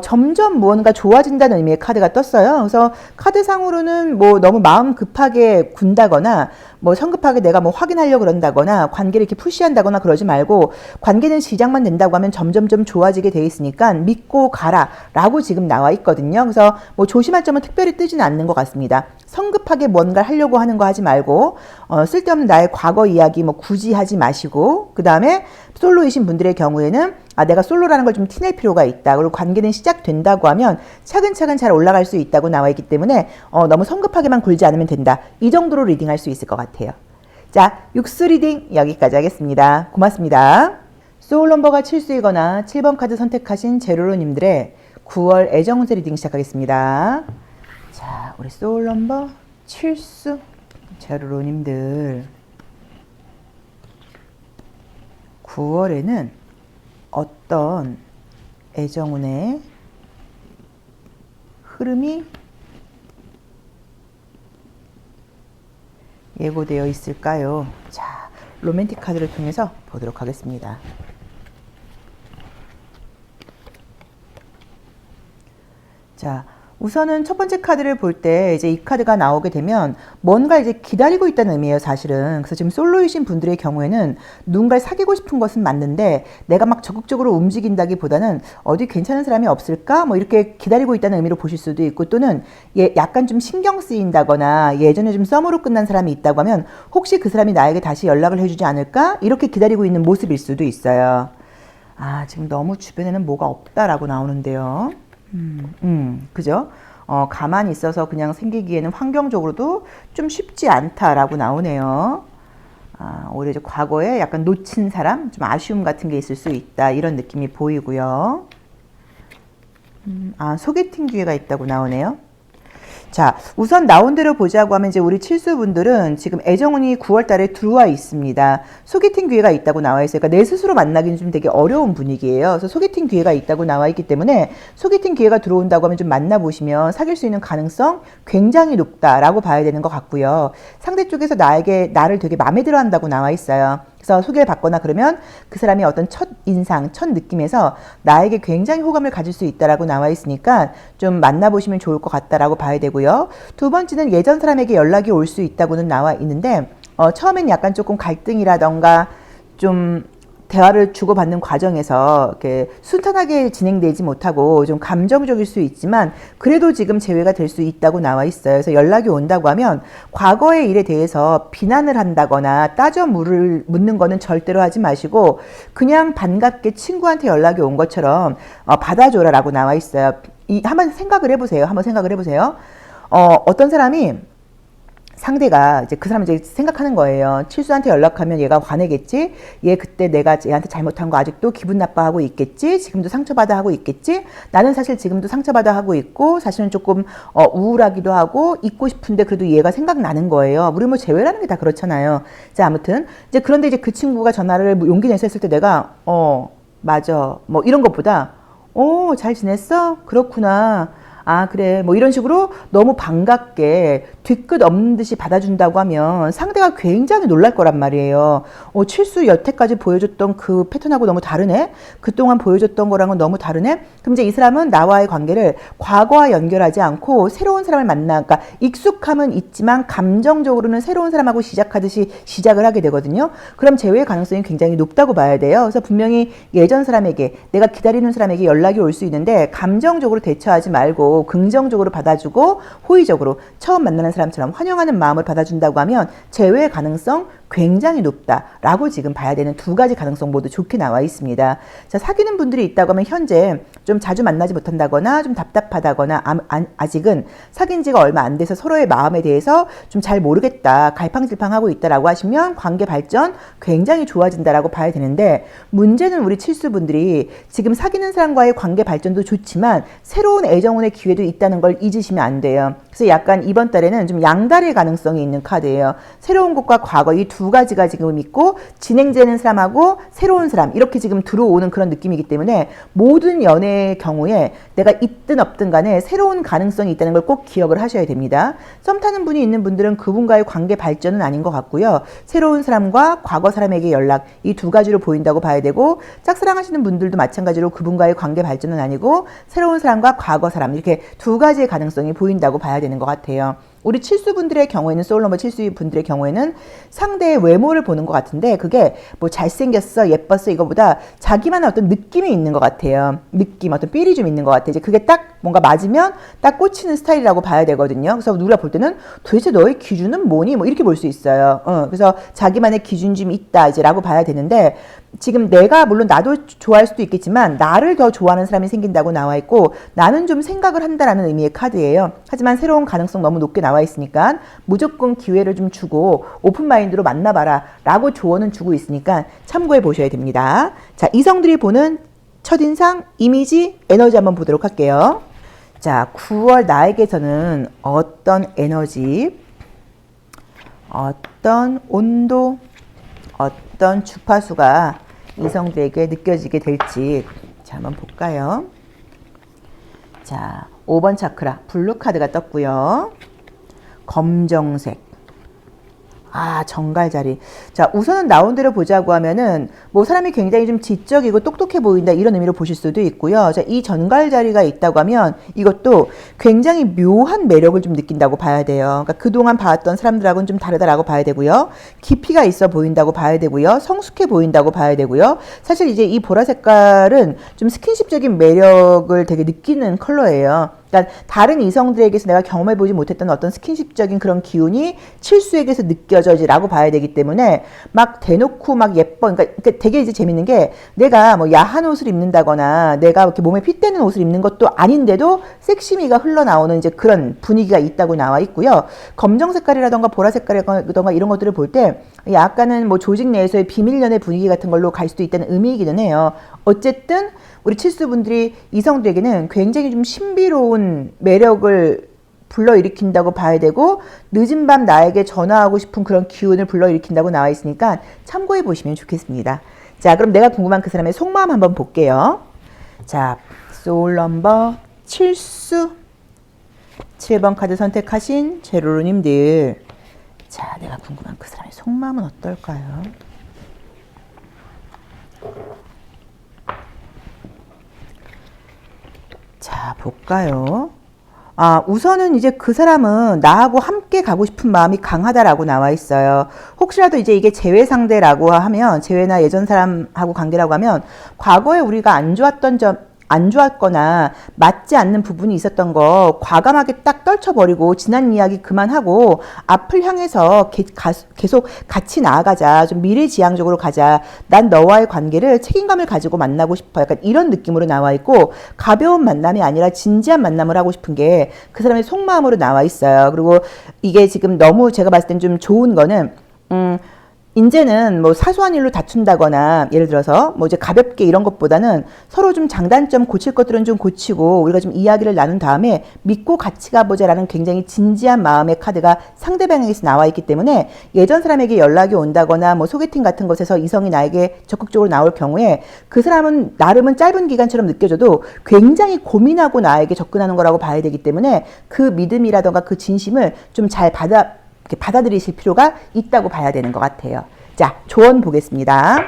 점점 무언가 좋아진다는 의미의 카드가 떴어요. 그래서 카드상으로는 뭐 너무 마음 급하게 군다거나 뭐 성급하게 내가 뭐 확인하려고 그런다거나 관계를 이렇게 푸시한다거나 그러지 말고, 관계는 시작만 된다고 하면 점점점 좋아지게 돼 있으니까 믿고 가라 라고 지금 나와 있거든요. 그래서 뭐 조심할 점은 특별히 뜨지는 않는 것 같습니다. 성급하게 뭔가를 하려고 하는 거 하지 말고 쓸데없는 나의 과거 이야기 뭐 굳이 하지 마시고, 그 다음에 솔로이신 분들의 경우에는 내가 솔로라는 걸 좀 티낼 필요가 있다. 그리고 관계는 시작된다고 하면 차근차근 잘 올라갈 수 있다고 나와 있기 때문에 너무 성급하게만 굴지 않으면 된다. 이 정도로 리딩할 수 있을 것 같아요. 자, 육수 리딩 여기까지 하겠습니다. 고맙습니다. 소울 넘버가 7수이거나 7번 카드 선택하신 제로로님들의 9월 애정운세 리딩 시작하겠습니다. 자, 우리 소울 넘버 7수 제로로님들, 9월에는 어떤 애정운의 흐름이 예고되어 있을까요? 자, 로맨틱 카드를 통해서 보도록 하겠습니다. 자, 우선은 첫 번째 카드를 볼 때 이제 이 카드가 나오게 되면 뭔가 이제 기다리고 있다는 의미예요, 사실은. 그래서 지금 솔로이신 분들의 경우에는 누군가를 사귀고 싶은 것은 맞는데 내가 막 적극적으로 움직인다기보다는 어디 괜찮은 사람이 없을까? 뭐 이렇게 기다리고 있다는 의미로 보실 수도 있고, 또는 약간 좀 신경 쓰인다거나 예전에 좀 썸으로 끝난 사람이 있다고 하면 혹시 그 사람이 나에게 다시 연락을 해주지 않을까? 이렇게 기다리고 있는 모습일 수도 있어요. 지금 너무 주변에는 뭐가 없다라고 나오는데요. 그죠? 가만히 있어서 그냥 생기기에는 환경적으로도 좀 쉽지 않다라고 나오네요. 오히려 이제 과거에 약간 놓친 사람, 좀 아쉬움 같은 게 있을 수 있다, 이런 느낌이 보이고요. 소개팅 기회가 있다고 나오네요. 자, 우선 나온 대로 보자고 하면 이제 우리 칠수분들은 지금 애정운이 9월 달에 들어와 있습니다. 소개팅 기회가 있다고 나와 있어요. 그러니까 내 스스로 만나기는 좀 되게 어려운 분위기예요. 그래서 소개팅 기회가 있다고 나와 있기 때문에 소개팅 기회가 들어온다고 하면 좀 만나보시면 사귈 수 있는 가능성 굉장히 높다라고 봐야 되는 것 같고요. 상대 쪽에서 나를 되게 마음에 들어 한다고 나와 있어요. 그래서 소개를 받거나 그러면 그 사람이 어떤 첫 인상, 첫 느낌에서 나에게 굉장히 호감을 가질 수 있다라고 나와 있으니까 좀 만나보시면 좋을 것 같다라고 봐야 되고요. 두 번째는 예전 사람에게 연락이 올 수 있다고는 나와 있는데 처음엔 약간 조금 갈등이라던가 좀 대화를 주고받는 과정에서 이렇게 순탄하게 진행되지 못하고 좀 감정적일 수 있지만 그래도 지금 재회가 될 수 있다고 나와 있어요. 그래서 연락이 온다고 하면 과거의 일에 대해서 비난을 한다거나 따져 묻는 거는 절대로 하지 마시고 그냥 반갑게 친구한테 연락이 온 것처럼 받아줘라라고 나와 있어요. 한번 생각을 해보세요. 어떤 사람이 상대가 이제 그 사람 이제 생각하는 거예요. 칠수한테 연락하면 얘가 화내겠지. 얘 그때 내가 얘한테 잘못한 거 아직도 기분 나빠하고 있겠지. 지금도 상처받아 하고 있겠지. 나는 사실 지금도 상처받아 하고 있고 사실은 조금 우울하기도 하고 있고 싶은데 그래도 얘가 생각나는 거예요. 우리 뭐 재회라는 게 다 그렇잖아요. 자, 아무튼 이제 그런데 이제 그 친구가 전화를 용기 내서 했을 때 내가 맞아 뭐 이런 것보다 잘 지냈어? 그렇구나. 아, 그래. 뭐 이런 식으로 너무 반갑게 뒤끝 없는 듯이 받아준다고 하면 상대가 굉장히 놀랄 거란 말이에요. 칠수 여태까지 보여줬던 그 패턴하고 너무 다르네? 그동안 보여줬던 거랑은 너무 다르네? 그럼 이제 이 사람은 나와의 관계를 과거와 연결하지 않고 새로운 사람을 만나, 그러니까 익숙함은 있지만 감정적으로는 새로운 사람하고 시작하듯이 시작을 하게 되거든요. 그럼 재회의 가능성이 굉장히 높다고 봐야 돼요. 그래서 분명히 예전 사람에게, 내가 기다리는 사람에게 연락이 올 수 있는데 감정적으로 대처하지 말고 긍정적으로 받아주고 호의적으로 처음 만나는 사람처럼 환영하는 마음을 받아준다고 하면 재회의 가능성 굉장히 높다라고 지금 봐야 되는 두 가지 가능성 모두 좋게 나와 있습니다. 자, 사귀는 분들이 있다고 하면 현재 좀 자주 만나지 못한다거나 좀 답답하다거나 아직은 사귄 지가 얼마 안 돼서 서로의 마음에 대해서 좀 잘 모르겠다, 갈팡질팡하고 있다라고 하시면 관계 발전 굉장히 좋아진다라고 봐야 되는데, 문제는 우리 칠수분들이 지금 사귀는 사람과의 관계 발전도 좋지만 새로운 애정운의 기회도 있다는 걸 잊으시면 안 돼요. 그래서 약간 이번 달에는 좀 양다리의 가능성이 있는 카드예요. 새로운 것과 과거 이 두 가지가 지금 있고 진행되는 사람하고 새로운 사람 이렇게 지금 들어오는 그런 느낌이기 때문에 모든 연애의 경우에 내가 있든 없든 간에 새로운 가능성이 있다는 걸 꼭 기억을 하셔야 됩니다. 썸 타는 분이 있는 분들은 그분과의 관계 발전은 아닌 것 같고요. 새로운 사람과 과거 사람에게 연락 이 두 가지로 보인다고 봐야 되고, 짝사랑하시는 분들도 마찬가지로 그분과의 관계 발전은 아니고 새로운 사람과 과거 사람 이렇게 두 가지의 가능성이 보인다고 봐야 되는 것 같아요. 우리 칠수분들의 경우에는, 소울넘버 칠수분들의 경우에는 상대의 외모를 보는 것 같은데 그게 뭐 잘생겼어, 예뻤어 이거보다 자기만의 어떤 느낌이 있는 것 같아요. 느낌, 어떤 삘이 좀 있는 것 같아요. 이제 그게 딱 뭔가 맞으면 딱 꽂히는 스타일이라고 봐야 되거든요. 그래서 우리가 볼 때는 도대체 너의 기준은 뭐니? 뭐 이렇게 볼 수 있어요. 그래서 자기만의 기준이 좀 있다 이제 라고 봐야 되는데, 지금 내가 물론 나도 좋아할 수도 있겠지만 나를 더 좋아하는 사람이 생긴다고 나와 있고 나는 좀 생각을 한다라는 의미의 카드예요. 하지만 새로운 가능성 너무 높게 나와 있으니까 무조건 기회를 좀 주고 오픈마인드로 만나봐라 라고 조언은 주고 있으니까 참고해 보셔야 됩니다. 자, 이성들이 보는 첫인상, 이미지, 에너지 한번 보도록 할게요. 자, 9월 나에게서는 어떤 에너지, 어떤 온도, 어떤 주파수가 이성들에게 느껴지게 될지 자, 한번 볼까요? 자, 5번 차크라 블루 카드가 떴고요. 검정색, 정갈자리. 자, 우선은 나온 대로 보자고 하면은 뭐 사람이 굉장히 좀 지적이고 똑똑해 보인다 이런 의미로 보실 수도 있고요. 자, 이 전갈자리가 있다고 하면 이것도 굉장히 묘한 매력을 좀 느낀다고 봐야 돼요. 그러니까 그동안 봐왔던 사람들하고는 좀 다르다라고 봐야 되고요. 깊이가 있어 보인다고 봐야 되고요. 성숙해 보인다고 봐야 되고요. 사실 이제 이 보라 색깔은 좀 스킨십적인 매력을 되게 느끼는 컬러예요. 그러니까 다른 이성들에게서 내가 경험해보지 못했던 어떤 스킨십적인 그런 기운이 칠수에게서 느껴져지라고 봐야 되기 때문에 막 대놓고 막 예뻐. 그러니까 되게 이제 재밌는 게 내가 뭐 야한 옷을 입는다거나 내가 이렇게 몸에 핏대는 옷을 입는 것도 아닌데도 섹시미가 흘러나오는 이제 그런 분위기가 있다고 나와 있고요. 검정 색깔이라던가 보라 색깔이라던가 이런 것들을 볼 때 약간은 뭐 조직 내에서의 비밀 연애 분위기 같은 걸로 갈 수도 있다는 의미이기는 해요. 어쨌든 우리 칠수분들이 이성들에게는 굉장히 좀 신비로운 매력을 불러일으킨다고 봐야 되고, 늦은 밤 나에게 전화하고 싶은 그런 기운을 불러일으킨다고 나와 있으니까 참고해 보시면 좋겠습니다. 자, 그럼 내가 궁금한 그 사람의 속마음 한번 볼게요. 자, 소울 넘버 칠수 7번 카드 선택하신 제로로님들, 자, 내가 궁금한 그 사람의 속마음은 어떨까요? 자, 볼까요? 우선은 이제 그 사람은 나하고 함께 가고 싶은 마음이 강하다라고 나와 있어요. 혹시라도 이제 이게 재회 상대라고 하면, 재회나 예전 사람하고 관계라고 하면, 과거에 우리가 안 좋았거나 맞지 않는 부분이 있었던 거 과감하게 딱 떨쳐버리고 지난 이야기 그만하고 앞을 향해서 계속 같이 나아가자. 좀 미래지향적으로 가자. 난 너와의 관계를 책임감을 가지고 만나고 싶어. 약간 이런 느낌으로 나와 있고, 가벼운 만남이 아니라 진지한 만남을 하고 싶은 게 그 사람의 속마음으로 나와 있어요. 그리고 이게 지금 너무 제가 봤을 땐 좀 좋은 거는 이제는 뭐 사소한 일로 다툰다거나 예를 들어서 뭐 이제 가볍게 이런 것보다는 서로 좀 장단점 고칠 것들은 좀 고치고 우리가 좀 이야기를 나눈 다음에 믿고 같이 가보자라는 굉장히 진지한 마음의 카드가 상대방에게서 나와 있기 때문에 예전 사람에게 연락이 온다거나 뭐 소개팅 같은 것에서 이성이 나에게 적극적으로 나올 경우에 그 사람은 나름은 짧은 기간처럼 느껴져도 굉장히 고민하고 나에게 접근하는 거라고 봐야 되기 때문에 그 믿음이라던가 그 진심을 좀 잘 받아들이실 필요가 있다고 봐야 되는 것 같아요. 자, 조언 보겠습니다.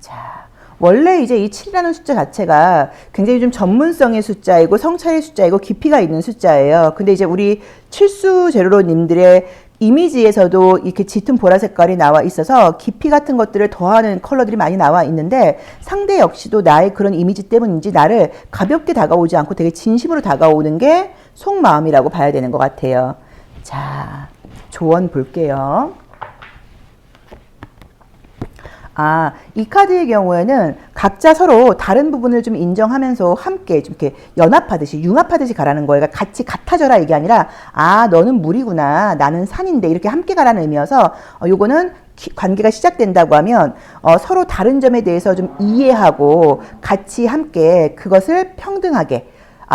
자, 원래 이제 이 7이라는 숫자 자체가 굉장히 좀 전문성의 숫자이고 성찰의 숫자이고 깊이가 있는 숫자예요. 근데 이제 우리 칠수 제로로님들의 이미지에서도 이렇게 짙은 보라 색깔이 나와 있어서 깊이 같은 것들을 더하는 컬러들이 많이 나와 있는데 상대 역시도 나의 그런 이미지 때문인지 나를 가볍게 다가오지 않고 되게 진심으로 다가오는 게 속마음이라고 봐야 되는 것 같아요. 자, 조언 볼게요. 이 카드의 경우에는 각자 서로 다른 부분을 좀 인정하면서 함께 좀 이렇게 연합하듯이, 융합하듯이 가라는 거예요. 그러니까 같이 같아져라 이게 아니라, 너는 물이구나, 나는 산인데 이렇게 함께 가라는 의미여서, 요거는 관계가 시작된다고 하면, 서로 다른 점에 대해서 좀 이해하고 같이 함께 그것을 평등하게,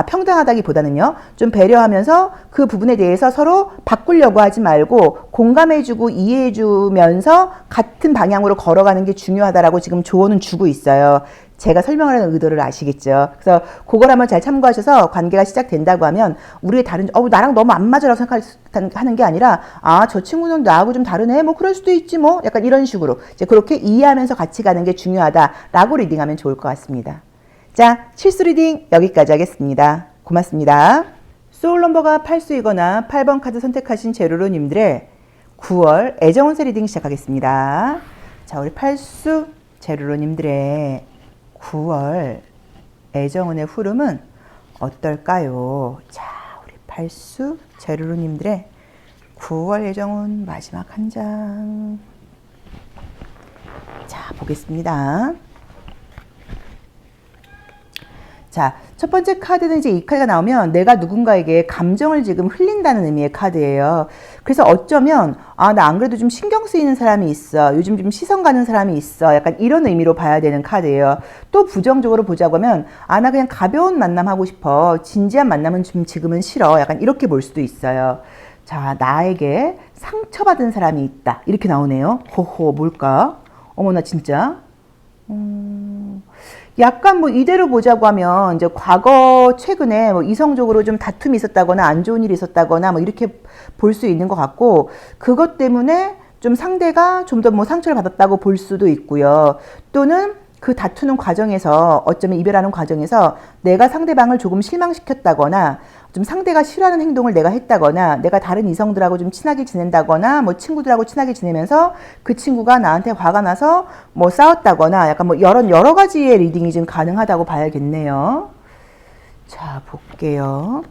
평등하다기보다는요, 좀 배려하면서 그 부분에 대해서 서로 바꾸려고 하지 말고 공감해주고 이해해주면서 같은 방향으로 걸어가는 게 중요하다라고 지금 조언은 주고 있어요. 제가 설명을 하는 의도를 아시겠죠? 그래서 그걸 한번 잘 참고하셔서 관계가 시작된다고 하면 우리의 다른, 나랑 너무 안 맞아라고 생각하는 게 아니라, 저 친구는 나하고 좀 다르네? 뭐 그럴 수도 있지 뭐? 약간 이런 식으로 이제 그렇게 이해하면서 같이 가는 게 중요하다라고 리딩하면 좋을 것 같습니다. 자, 칠수 리딩 여기까지 하겠습니다. 고맙습니다. 소울 넘버가 8수이거나 8번 카드 선택하신 제루로님들의 9월 애정운세 리딩 시작하겠습니다. 자, 우리 8수 제루로님들의 9월 애정운의 흐름은 어떨까요? 자, 우리 8수 제루로님들의 9월 애정운 마지막 한 장. 자, 보겠습니다. 자, 첫 번째 카드는 이제 이 카드가 나오면 내가 누군가에게 감정을 지금 흘린다는 의미의 카드예요. 그래서 어쩌면, 나 안 그래도 좀 신경 쓰이는 사람이 있어. 요즘 좀 시선 가는 사람이 있어. 약간 이런 의미로 봐야 되는 카드예요. 또 부정적으로 보자고 하면, 나 그냥 가벼운 만남 하고 싶어. 진지한 만남은 좀 지금은 싫어. 약간 이렇게 볼 수도 있어요. 자, 나에게 상처받은 사람이 있다. 이렇게 나오네요. 호호, 뭘까? 어머나, 진짜. 약간 뭐 이대로 보자고 하면 이제 과거 최근에 뭐 이성적으로 좀 다툼이 있었다거나 안 좋은 일이 있었다거나 뭐 이렇게 볼 수 있는 것 같고, 그것 때문에 좀 상대가 좀 더 뭐 상처를 받았다고 볼 수도 있고요. 또는 그 다투는 과정에서 어쩌면 이별하는 과정에서 내가 상대방을 조금 실망시켰다거나 좀 상대가 싫어하는 행동을 내가 했다거나 내가 다른 이성들하고 좀 친하게 지낸다거나 뭐 친구들하고 친하게 지내면서 그 친구가 나한테 화가 나서 뭐 싸웠다거나 약간 뭐 여러 가지의 리딩이 지금 가능하다고 봐야겠네요. 자, 볼게요.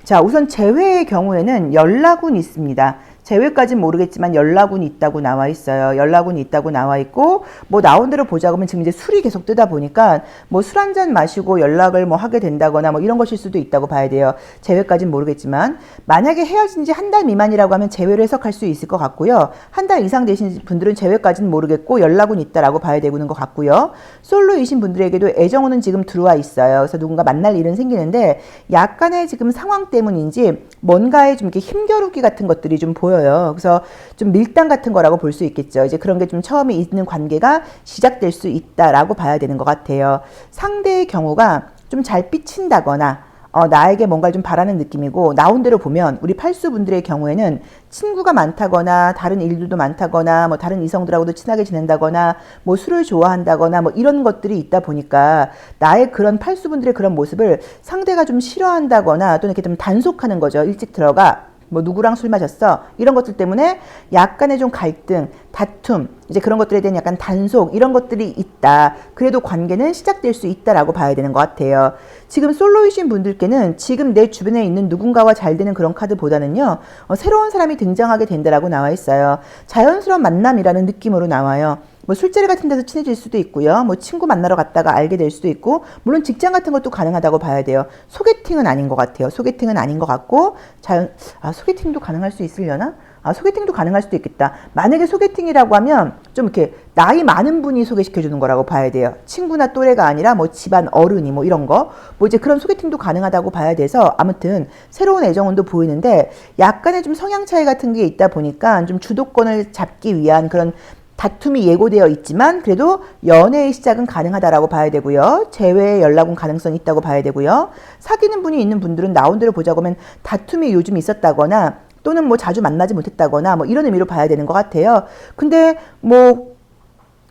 자, 우선 재회의 경우에는 연락은 있습니다. 재회까지는 모르겠지만 연락은 있다고 나와 있어요. 연락은 있다고 나와 있고, 뭐 나온 대로 보자고 하면 지금 이제 술이 계속 뜨다 보니까 뭐 술 한 잔 마시고 연락을 뭐 하게 된다거나 뭐 이런 것일 수도 있다고 봐야 돼요. 재회까지는 모르겠지만 만약에 헤어진 지 한 달 미만이라고 하면 재회로 해석할 수 있을 것 같고요. 한 달 이상 되신 분들은 재회까지는 모르겠고 연락은 있다라고 봐야 되는 것 같고요. 솔로이신 분들에게도 애정운은 지금 들어와 있어요. 그래서 누군가 만날 일은 생기는데 약간의 지금 상황 때문인지 뭔가에 좀 이렇게 힘겨루기 같은 것들이 좀 보여요. 그래서 좀 밀당 같은 거라고 볼 수 있겠죠. 이제 그런 게 좀 처음에 있는 관계가 시작될 수 있다라고 봐야 되는 것 같아요. 상대의 경우가 좀 잘 삐친다거나 나에게 뭔가를 좀 바라는 느낌이고, 나온 대로 보면 우리 팔수 분들의 경우에는 친구가 많다거나 다른 일들도 많다거나 뭐 다른 이성들하고도 친하게 지낸다거나 뭐 술을 좋아한다거나 뭐 이런 것들이 있다 보니까 나의 그런 팔수 분들의 그런 모습을 상대가 좀 싫어한다거나 또는 이렇게 좀 단속하는 거죠. 일찍 들어가. 뭐 누구랑 술 마셨어? 이런 것들 때문에 약간의 좀 갈등, 다툼, 이제 그런 것들에 대한 약간 단속 이런 것들이 있다. 그래도 관계는 시작될 수 있다라고 봐야 되는 것 같아요. 지금 솔로이신 분들께는 지금 내 주변에 있는 누군가와 잘 되는 그런 카드보다는요, 새로운 사람이 등장하게 된다라고 나와 있어요. 자연스러운 만남이라는 느낌으로 나와요. 뭐 술자리 같은 데서 친해질 수도 있고요. 뭐 친구 만나러 갔다가 알게 될 수도 있고, 물론 직장 같은 것도 가능하다고 봐야 돼요. 소개팅은 아닌 것 같아요. 소개팅은 아닌 것 같고, 소개팅도 가능할 수 있으려나? 소개팅도 가능할 수도 있겠다. 만약에 소개팅이라고 하면 좀 이렇게 나이 많은 분이 소개시켜 주는 거라고 봐야 돼요. 친구나 또래가 아니라 뭐 집안 어른이 뭐 이런 거. 뭐 이제 그런 소개팅도 가능하다고 봐야 돼서 아무튼 새로운 애정운도 보이는데 약간의 좀 성향 차이 같은 게 있다 보니까 좀 주도권을 잡기 위한 그런 다툼이 예고되어 있지만 그래도 연애의 시작은 가능하다라고 봐야 되고요. 재회의 연락은 가능성이 있다고 봐야 되고요. 사귀는 분이 있는 분들은 나온 대로 보자고 하면 다툼이 요즘 있었다거나 또는 뭐 자주 만나지 못했다거나 뭐 이런 의미로 봐야 되는 것 같아요. 근데 뭐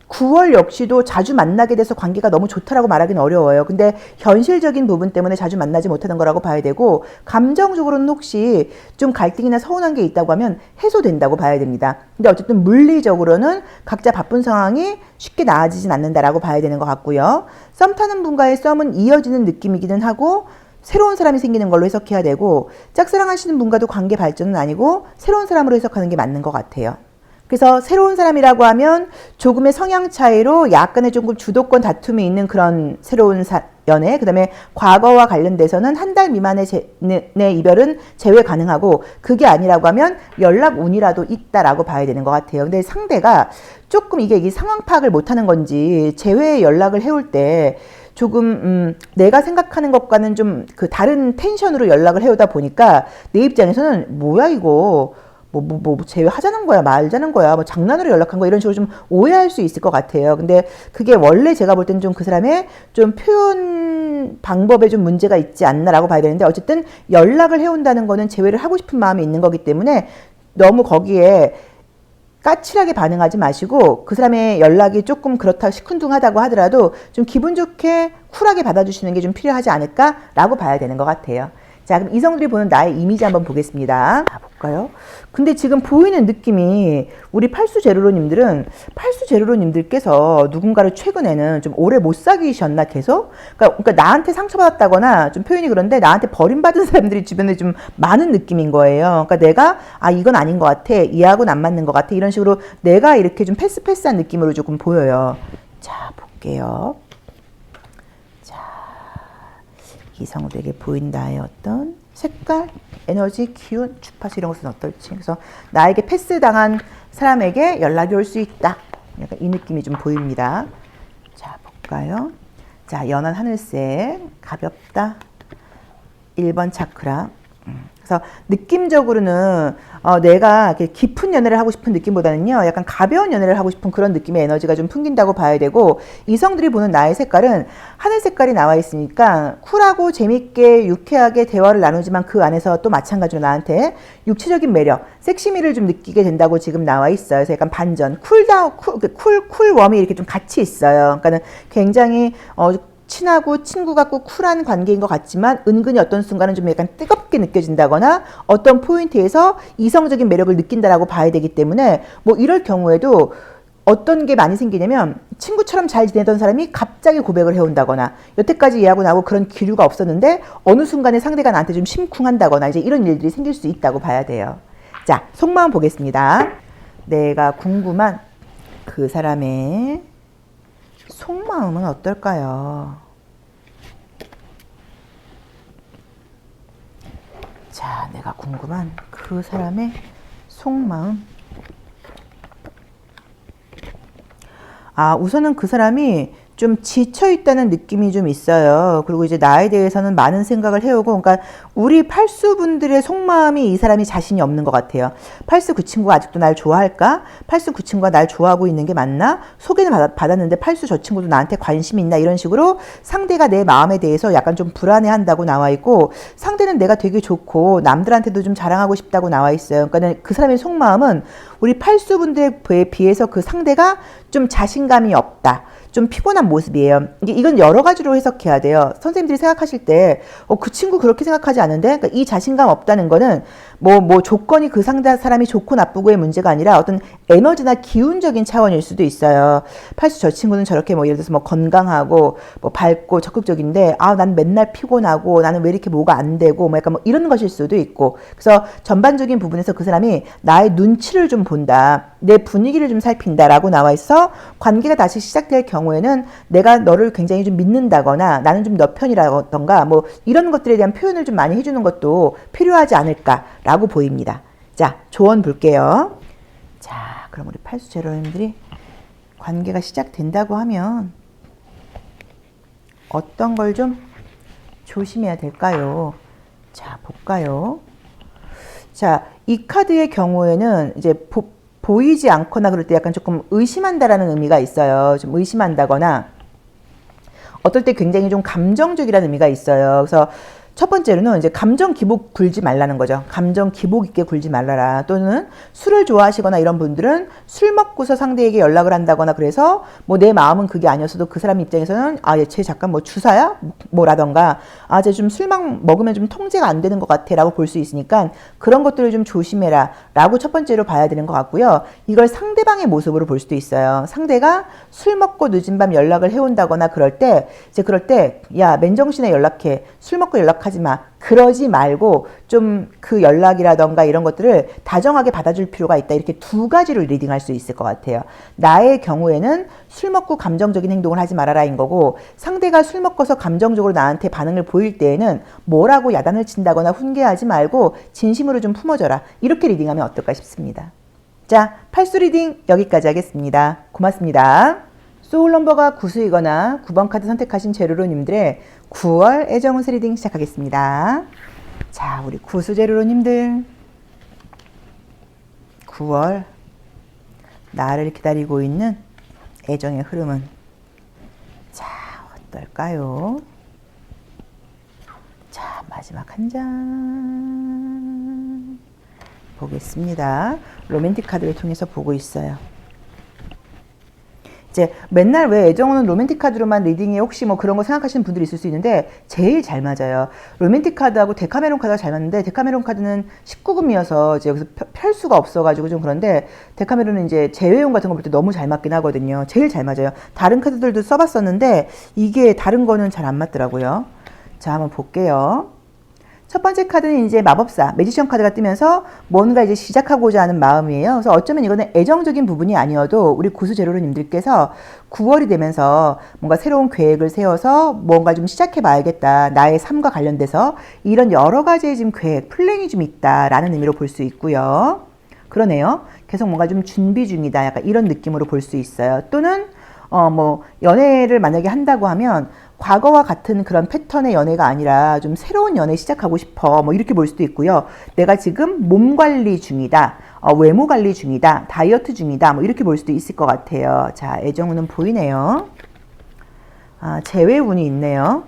9월 역시도 자주 만나게 돼서 관계가 너무 좋다라고 말하기는 어려워요. 근데 현실적인 부분 때문에 자주 만나지 못하는 거라고 봐야 되고, 감정적으로는 혹시 좀 갈등이나 서운한 게 있다고 하면 해소된다고 봐야 됩니다. 근데 어쨌든 물리적으로는 각자 바쁜 상황이 쉽게 나아지진 않는다라고 봐야 되는 것 같고요. 썸 타는 분과의 썸은 이어지는 느낌이기는 하고 새로운 사람이 생기는 걸로 해석해야 되고, 짝사랑하시는 분과도 관계 발전은 아니고 새로운 사람으로 해석하는 게 맞는 것 같아요. 그래서 새로운 사람이라고 하면 조금의 성향 차이로 약간의 조금 주도권 다툼이 있는 그런 새로운 연애, 그 다음에 과거와 관련돼서는 한 달 미만의 이별은 제외 가능하고, 그게 아니라고 하면 연락 운이라도 있다라고 봐야 되는 것 같아요. 근데 상대가 조금 이게 상황 파악을 못하는 건지 제외 연락을 해올 때 조금 내가 생각하는 것과는 좀 그 다른 텐션으로 연락을 해오다 보니까 내 입장에서는 뭐야 이거 제외하자는 거야, 말자는 거야, 뭐 장난으로 연락한 거, 이런 식으로 좀 오해할 수 있을 것 같아요. 근데 그게 원래 제가 볼 때는 좀 그 사람의 좀 표현 방법에 좀 문제가 있지 않나라고 봐야 되는데, 어쨌든 연락을 해온다는 거는 제외를 하고 싶은 마음이 있는 거기 때문에 너무 거기에 까칠하게 반응하지 마시고, 그 사람의 연락이 조금 그렇다 시큰둥하다고 하더라도 좀 기분 좋게 쿨하게 받아주시는 게 좀 필요하지 않을까라고 봐야 되는 것 같아요. 자, 그럼 이성들이 보는 나의 이미지 한번 보겠습니다. 볼까요? 근데 지금 보이는 느낌이 우리 팔수제로로님들은, 팔수제로로님들께서 누군가를 최근에는 좀 오래 못 사귀셨나 계속? 그러니까 나한테 상처받았다거나, 좀 표현이 그런데 나한테 버림받은 사람들이 주변에 좀 많은 느낌인 거예요. 그러니까 내가 이건 아닌 것 같아, 얘하고는 안 맞는 것 같아, 이런 식으로 내가 이렇게 좀 패스한 느낌으로 조금 보여요. 자, 볼게요. 이성들에게 보인 나의 어떤 색깔, 에너지, 기운, 주파수 이런 것은 어떨지. 그래서 나에게 패스당한 사람에게 연락이 올 수 있다. 약간 이 느낌이 좀 보입니다. 자, 볼까요? 자, 연한 하늘색, 가볍다. 1번 차크라. 그래서 느낌적으로는 내가 깊은 연애를 하고 싶은 느낌보다는요, 약간 가벼운 연애를 하고 싶은 그런 느낌의 에너지가 좀 풍긴다고 봐야 되고, 이성들이 보는 나의 색깔은 하늘 색깔이 나와 있으니까 쿨하고 재밌게 유쾌하게 대화를 나누지만 그 안에서 또 마찬가지로 나한테 육체적인 매력, 섹시미를 좀 느끼게 된다고 지금 나와 있어요. 그래서 약간 반전, 쿨웜이 이렇게 좀 같이 있어요. 그러니까는 굉장히 친하고 친구 같고 쿨한 관계인 것 같지만 은근히 어떤 순간은 좀 약간 뜨겁게 느껴진다거나 어떤 포인트에서 이성적인 매력을 느낀다라고 봐야 되기 때문에, 뭐 이럴 경우에도 어떤 게 많이 생기냐면 친구처럼 잘 지내던 사람이 갑자기 고백을 해온다거나, 여태까지 얘하고 나하고 그런 기류가 없었는데 어느 순간에 상대가 나한테 좀 심쿵한다거나, 이제 이런 일들이 생길 수 있다고 봐야 돼요. 자, 속마음 보겠습니다. 내가 궁금한 그 사람의 속마음은 어떨까요? 자, 내가 궁금한 그 사람의 속마음. 우선은 그 사람이 좀 지쳐있다는 느낌이 좀 있어요. 그리고 이제 나에 대해서는 많은 생각을 해오고, 그러니까 우리 팔수분들의 속마음이 이 사람이 자신이 없는 것 같아요. 팔수 그 친구가 아직도 날 좋아할까? 팔수 그 친구가 날 좋아하고 있는 게 맞나? 소개는 받았는데 팔수 저 친구도 나한테 관심이 있나? 이런 식으로 상대가 내 마음에 대해서 약간 좀 불안해한다고 나와 있고, 상대는 내가 되게 좋고 남들한테도 좀 자랑하고 싶다고 나와 있어요. 그러니까 그 사람의 속마음은 우리 팔수분들에 비해서 그 상대가 좀 자신감이 없다, 좀 피곤한 모습이에요. 이건 여러 가지로 해석해야 돼요. 선생님들이 생각하실 때 그 친구 그렇게 생각하지 않은데, 그러니까 이 자신감 없다는 거는 뭐 조건이 그 상대 사람이 좋고 나쁘고의 문제가 아니라 어떤 에너지나 기운적인 차원일 수도 있어요. 팔수 저 친구는 저렇게 뭐 예를 들어서 뭐 건강하고 뭐 밝고 적극적인데 난 맨날 피곤하고 나는 왜 이렇게 뭐가 안 되고 뭐 약간 뭐 이런 것일 수도 있고 그래서 전반적인 부분에서 그 사람이 나의 눈치를 좀 본다. 내 분위기를 좀 살핀다라고 나와 있어 관계가 다시 시작될 경우에는 내가 너를 굉장히 좀 믿는다거나 나는 좀 너 편이라던가 뭐 이런 것들에 대한 표현을 좀 많이 해주는 것도 필요하지 않을까라고 보입니다. 자, 조언 볼게요. 자, 그럼 우리 팔수 제로님들이 관계가 시작된다고 하면 어떤 걸 좀 조심해야 될까요? 자, 볼까요? 자, 이 카드의 경우에는 이제 보이지 않거나 그럴 때 약간 조금 의심한다라는 의미가 있어요. 좀 의심한다거나 어떨 때 굉장히 좀 감정적이라는 의미가 있어요. 그래서 첫 번째로는 이제 감정 기복 굴지 말라는 거죠. 감정 기복 있게 굴지 말라라. 또는 술을 좋아하시거나 이런 분들은 술 먹고서 상대에게 연락을 한다거나 그래서 뭐 내 마음은 그게 아니었어도 그 사람 입장에서는 쟤 잠깐 뭐 주사야? 뭐라던가 쟤 좀 술 먹으면 좀 통제가 안 되는 것 같아 라고 볼 수 있으니까 그런 것들을 좀 조심해라 라고 첫 번째로 봐야 되는 것 같고요. 이걸 상대방의 모습으로 볼 수도 있어요. 상대가 술 먹고 늦은 밤 연락을 해온다거나 그럴 때 야, 맨정신에 연락해. 술 먹고 연락하지 마. 그러지 말고 좀 그 연락이라던가 이런 것들을 다정하게 받아줄 필요가 있다. 이렇게 두 가지로 리딩할 수 있을 것 같아요. 나의 경우에는 술 먹고 감정적인 행동을 하지 말아라인 거고 상대가 술 먹고서 감정적으로 나한테 반응을 보일 때에는 뭐라고 야단을 친다거나 훈계하지 말고 진심으로 좀 품어줘라. 이렇게 리딩하면 어떨까 싶습니다. 자, 팔수 리딩 여기까지 하겠습니다. 고맙습니다. 소울 넘버가 9수이거나 9번 카드 선택하신 제로로님들의 9월 애정운세 리딩 시작하겠습니다. 자, 우리 9수 제로로님들 9월 나를 기다리고 있는 애정의 흐름은 자, 어떨까요? 자, 마지막 한 장 보겠습니다. 로맨틱 카드를 통해서 보고 있어요. 이제 맨날 왜 애정은 로맨틱 카드로만 리딩에 혹시 뭐 그런 거 생각하시는 분들이 있을 수 있는데 제일 잘 맞아요. 로맨틱 카드하고 데카메론 카드가 잘 맞는데 데카메론 카드는 19금이어서 이제 여기서 펼 수가 없어가지고 좀 그런데 데카메론은 이제 재회용 같은 거 볼 때 너무 잘 맞긴 하거든요. 제일 잘 맞아요. 다른 카드들도 써봤었는데 이게 다른 거는 잘 안 맞더라고요. 자, 한번 볼게요. 첫 번째 카드는 이제 마법사, 매지션 카드가 뜨면서 뭔가 이제 시작하고자 하는 마음이에요. 그래서 어쩌면 이거는 애정적인 부분이 아니어도 우리 구수 제로로님들께서 9월이 되면서 뭔가 새로운 계획을 세워서 뭔가 좀 시작해 봐야겠다. 나의 삶과 관련돼서 이런 여러 가지의 지금 계획, 플랜이 좀 있다라는 의미로 볼 수 있고요. 그러네요. 계속 뭔가 좀 준비 중이다. 약간 이런 느낌으로 볼 수 있어요. 또는 뭐 연애를 만약에 한다고 하면 과거와 같은 그런 패턴의 연애가 아니라 좀 새로운 연애 시작하고 싶어. 뭐 이렇게 볼 수도 있고요. 내가 지금 몸 관리 중이다. 외모 관리 중이다. 다이어트 중이다. 뭐 이렇게 볼 수도 있을 것 같아요. 자, 애정운은 보이네요. 재회운이 있네요.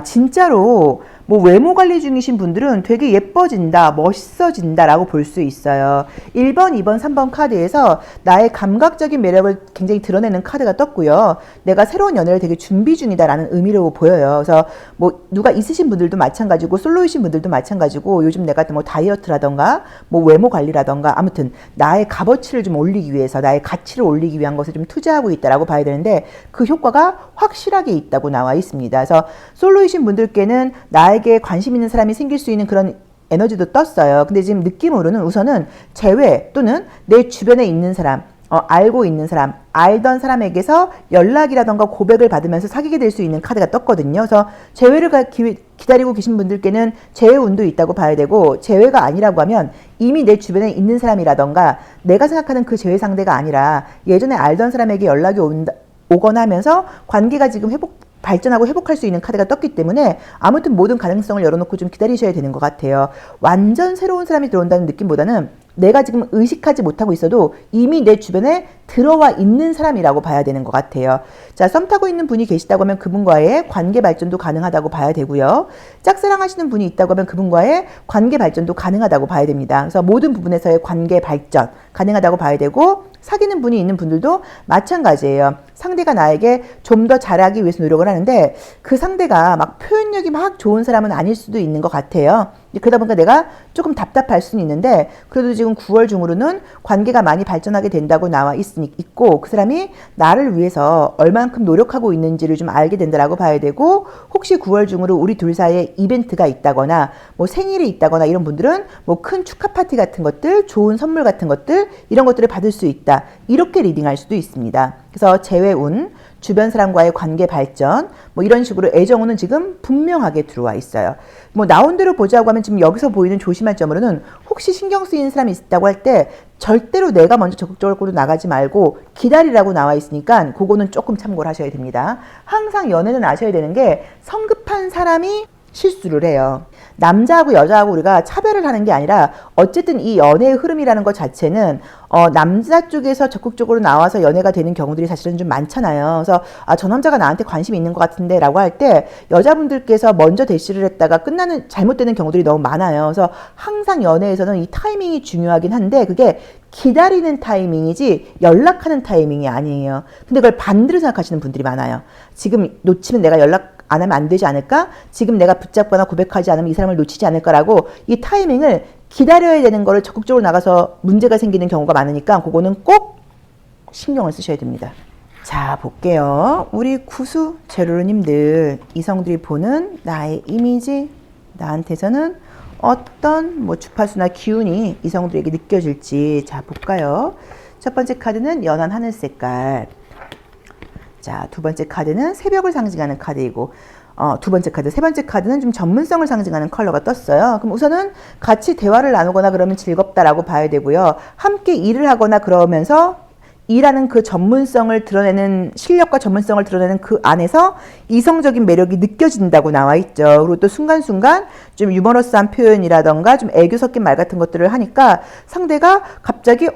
진짜로 뭐 외모 관리 중이신 분들은 되게 예뻐진다, 멋있어진다 라고 볼 수 있어요. 1번, 2번, 3번 카드에서 나의 감각적인 매력을 굉장히 드러내는 카드가 떴고요. 내가 새로운 연애를 되게 준비 중이다 라는 의미로 보여요. 그래서 뭐 누가 있으신 분들도 마찬가지고 솔로이신 분들도 마찬가지고 요즘 내가 뭐 다이어트라던가 뭐 외모 관리라던가 아무튼 나의 값어치를 좀 올리기 위해서 나의 가치를 올리기 위한 것을 좀 투자하고 있다라고 봐야 되는데 그 효과가 확실하게 있다고 나와 있습니다. 그래서 솔로이신 분들께는 나에게 관심 있는 사람이 생길 수 있는 그런 에너지도 떴어요. 근데 지금 느낌으로는 우선은 재회 또는 내 주변에 있는 사람, 알고 있는 사람, 알던 사람에게서 연락이라던가 고백을 받으면서 사귀게 될 수 있는 카드가 떴거든요. 그래서 재회를 기다리고 계신 분들께는 재회 운도 있다고 봐야 되고 재회가 아니라고 하면 이미 내 주변에 있는 사람이라던가 내가 생각하는 그 재회 상대가 아니라 예전에 알던 사람에게 연락이 오거나 하면서 관계가 지금 발전하고 회복할 수 있는 카드가 떴기 때문에 아무튼 모든 가능성을 열어놓고 좀 기다리셔야 되는 것 같아요. 완전 새로운 사람이 들어온다는 느낌보다는 내가 지금 의식하지 못하고 있어도 이미 내 주변에 들어와 있는 사람이라고 봐야 되는 것 같아요. 자, 썸 타고 있는 분이 계시다고 하면 그분과의 관계 발전도 가능하다고 봐야 되고요. 짝사랑하시는 분이 있다고 하면 그분과의 관계 발전도 가능하다고 봐야 됩니다. 그래서 모든 부분에서의 관계 발전 가능하다고 봐야 되고, 사귀는 분이 있는 분들도 마찬가지예요. 상대가 나에게 좀 더 잘하기 위해서 노력을 하는데 그 상대가 막 표현력이 막 좋은 사람은 아닐 수도 있는 것 같아요. 그러다 보니까 내가 조금 답답할 수는 있는데, 그래도 지금 9월 중으로는 관계가 많이 발전하게 된다고 나와 있고, 그 사람이 나를 위해서 얼만큼 노력하고 있는지를 좀 알게 된다라고 봐야 되고, 혹시 9월 중으로 우리 둘 사이에 이벤트가 있다거나 뭐 생일이 있다거나 이런 분들은 뭐 큰 축하 파티 같은 것들, 좋은 선물 같은 것들, 이런 것들을 받을 수 있다, 이렇게 리딩할 수도 있습니다. 그래서 재회운, 주변 사람과의 관계 발전, 뭐 이런 식으로 애정운은 지금 분명하게 들어와 있어요. 뭐 나온 대로 보자고 하면 지금 여기서 보이는 조심할 점으로는, 혹시 신경 쓰이는 사람이 있다고 할 때 절대로 내가 먼저 적극적으로 나가지 말고 기다리라고 나와 있으니까 그거는 조금 참고를 하셔야 됩니다. 항상 연애는 아셔야 되는 게, 성급한 사람이 실수를 해요. 남자하고 여자하고 우리가 차별을 하는 게 아니라, 어쨌든 이 연애의 흐름이라는 것 자체는 남자 쪽에서 적극적으로 나와서 연애가 되는 경우들이 사실은 좀 많잖아요. 그래서 저 남자가 나한테 관심이 있는 것 같은데 라고 할 때 여자분들께서 먼저 대시를 했다가 끝나는, 잘못되는 경우들이 너무 많아요. 그래서 항상 연애에서는 이 타이밍이 중요하긴 한데, 그게 기다리는 타이밍이지 연락하는 타이밍이 아니에요. 근데 그걸 반대로 생각하시는 분들이 많아요. 지금 놓치면 내가 연락 안 하면 안 되지 않을까? 지금 내가 붙잡거나 고백하지 않으면 이 사람을 놓치지 않을까라고 이 타이밍을 기다려야 되는 거를 적극적으로 나가서 문제가 생기는 경우가 많으니까 그거는 꼭 신경을 쓰셔야 됩니다. 자, 볼게요. 우리 구수 제로님들, 이성들이 보는 나의 이미지, 나한테서는 어떤 뭐 주파수나 기운이 이성들에게 느껴질지, 자 볼까요? 첫 번째 카드는 연한 하늘 색깔. 자, 두 번째 카드는 새벽을 상징하는 카드이고, 두 번째 카드, 세 번째 카드는 좀 전문성을 상징하는 컬러가 떴어요. 그럼 우선은 같이 대화를 나누거나 그러면 즐겁다라고 봐야 되고요. 함께 일을 하거나 그러면서 일하는 그 전문성을 드러내는, 실력과 전문성을 드러내는 그 안에서 이성적인 매력이 느껴진다고 나와 있죠. 그리고 또 순간순간 좀 유머러스한 표현이라던가 좀 애교 섞인 말 같은 것들을 하니까 상대가 갑자기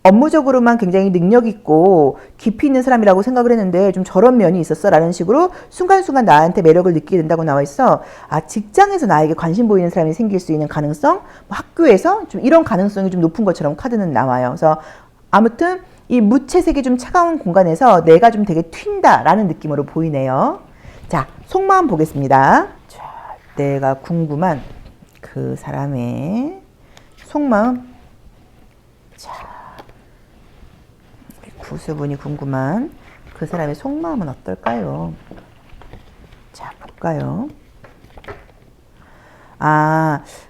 업무적으로만 굉장히 능력 있고 깊이 있는 사람이라고 생각을 했는데 좀 저런 면이 있었어 라는 식으로 순간순간 나한테 매력을 느끼게 된다고 나와 있어. 직장에서 나에게 관심 보이는 사람이 생길 수 있는 가능성, 뭐 학교에서 좀 이런 가능성이 좀 높은 것처럼 카드는 나와요. 그래서 아무튼 이 무채색이 좀 차가운 공간에서 내가 좀 되게 튄다 라는 느낌으로 보이네요. 자, 속마음 보겠습니다. 자, 내가 궁금한 그 사람의 속마음. 자, 구수분이 궁금한 그 사람의 속마음은 어떨까요? 자, 볼까요?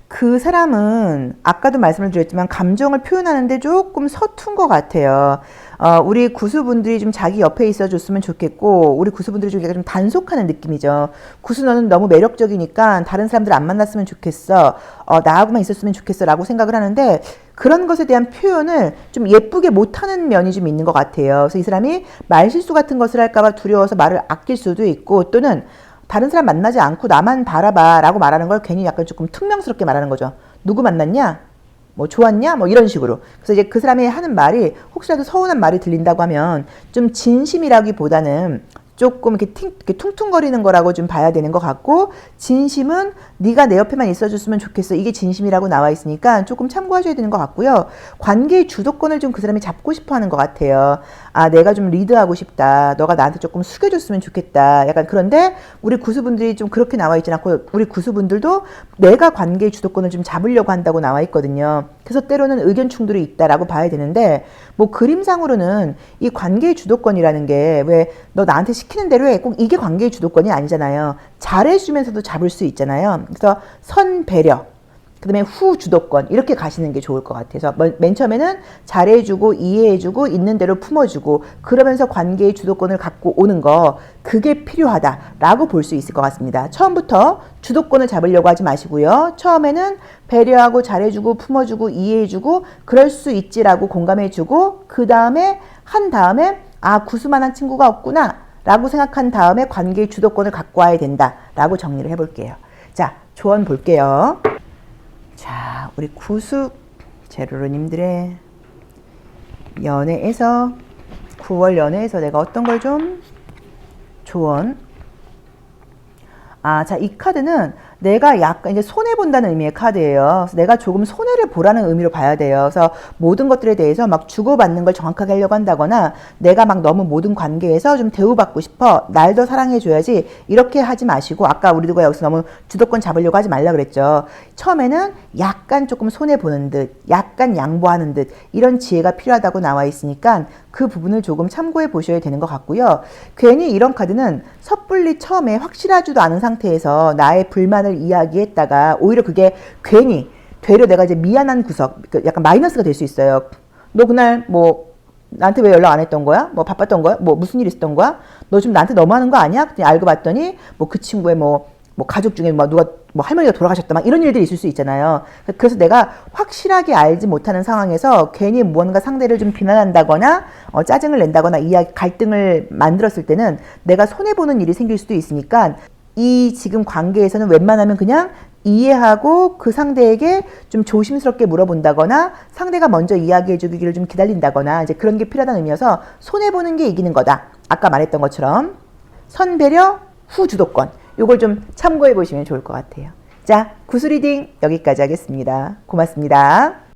그 사람은 아까도 말씀을 드렸지만 감정을 표현하는데 조금 서툰 것 같아요. 우리 구수분들이 좀 자기 옆에 있어줬으면 좋겠고, 우리 구수분들이 좀 단속하는 느낌이죠. 구수 너는 너무 매력적이니까 다른 사람들 안 만났으면 좋겠어. 나하고만 있었으면 좋겠어 라고 생각을 하는데, 그런 것에 대한 표현을 좀 예쁘게 못하는 면이 좀 있는 것 같아요. 그래서 이 사람이 말실수 같은 것을 할까봐 두려워서 말을 아낄 수도 있고, 또는 다른 사람 만나지 않고 나만 바라봐 라고 말하는 걸 괜히 약간 조금 퉁명스럽게 말하는 거죠. 누구 만났냐? 뭐 좋았냐? 뭐 이런 식으로. 그래서 이제 그 사람이 하는 말이 혹시라도 서운한 말이 들린다고 하면 좀 진심이라기보다는 조금 이렇게 퉁퉁거리는 거라고 좀 봐야 되는 것 같고, 진심은 네가 내 옆에만 있어줬으면 좋겠어, 이게 진심이라고 나와 있으니까 조금 참고하셔야 되는 것 같고요. 관계의 주도권을 좀 그 사람이 잡고 싶어 하는 것 같아요. 내가 좀 리드하고 싶다, 너가 나한테 조금 숙여줬으면 좋겠다, 약간. 그런데 우리 구수분들이 좀 그렇게 나와 있지 않고, 우리 구수분들도 내가 관계의 주도권을 좀 잡으려고 한다고 나와 있거든요. 그래서 때로는 의견 충돌이 있다라고 봐야 되는데, 뭐 그림상으로는 이 관계의 주도권이라는 게 왜 너 나한테 시키는 대로 해, 꼭 이게 관계의 주도권이 아니잖아요. 잘해주면서도 잡을 수 있잖아요. 그래서 선배려, 그 다음에 후주도권, 이렇게 가시는 게 좋을 것 같아서, 맨 처음에는 잘해주고 이해해주고 있는 대로 품어주고 그러면서 관계의 주도권을 갖고 오는 거, 그게 필요하다라고 볼 수 있을 것 같습니다. 처음부터 주도권을 잡으려고 하지 마시고요. 처음에는 배려하고 잘해주고 품어주고 이해해주고 그럴 수 있지라고 공감해주고, 그 다음에 구수만한 친구가 없구나 라고 생각한 다음에 관계의 주도권을 갖고 와야 된다 라고 정리를 해볼게요. 자, 조언 볼게요. 자, 우리 구수 제로로님들의 연애에서 9월 연애에서 내가 어떤 걸 좀 조언. 자, 이 카드는 내가 약간 이제 손해본다는 의미의 카드예요. 그래서 내가 조금 손해를 보라는 의미로 봐야 돼요. 그래서 모든 것들에 대해서 막 주고받는 걸 정확하게 하려고 한다거나 내가 막 너무 모든 관계에서 좀 대우받고 싶어. 날 더 사랑해줘야지. 이렇게 하지 마시고 아까 우리가 여기서 너무 주도권 잡으려고 하지 말라 그랬죠. 처음에는 약간 조금 손해보는 듯 약간 양보하는 듯 이런 지혜가 필요하다고 나와 있으니까 그 부분을 조금 참고해 보셔야 되는 것 같고요. 괜히 이런 카드는 섣불리 처음에 확실하지도 않은 상태에서 나의 불만을 이야기했다가 오히려 그게 괜히 되려 내가 이제 미안한 구석, 약간 마이너스가 될 수 있어요. 너 그날 뭐 나한테 왜 연락 안 했던 거야? 뭐 바빴던 거야? 뭐 무슨 일 있었던 거야? 너 지금 나한테 너무하는 거 아니야? 그랬더니 알고 봤더니 뭐 그 친구의 뭐 가족 중에 뭐 누가 뭐 할머니가 돌아가셨다 막 이런 일들이 있을 수 있잖아요. 그래서 내가 확실하게 알지 못하는 상황에서 괜히 무언가 상대를 좀 비난한다거나 짜증을 낸다거나 이야기 갈등을 만들었을 때는 내가 손해 보는 일이 생길 수도 있으니까 이 지금 관계에서는 웬만하면 그냥 이해하고 그 상대에게 좀 조심스럽게 물어본다거나 상대가 먼저 이야기해 주기를 좀 기다린다거나 이제 그런 게 필요하다는 의미여서 손해 보는 게 이기는 거다. 아까 말했던 것처럼 선배려 후 주도권. 요걸 좀 참고해 보시면 좋을 것 같아요. 자, 구슬리딩 여기까지 하겠습니다. 고맙습니다.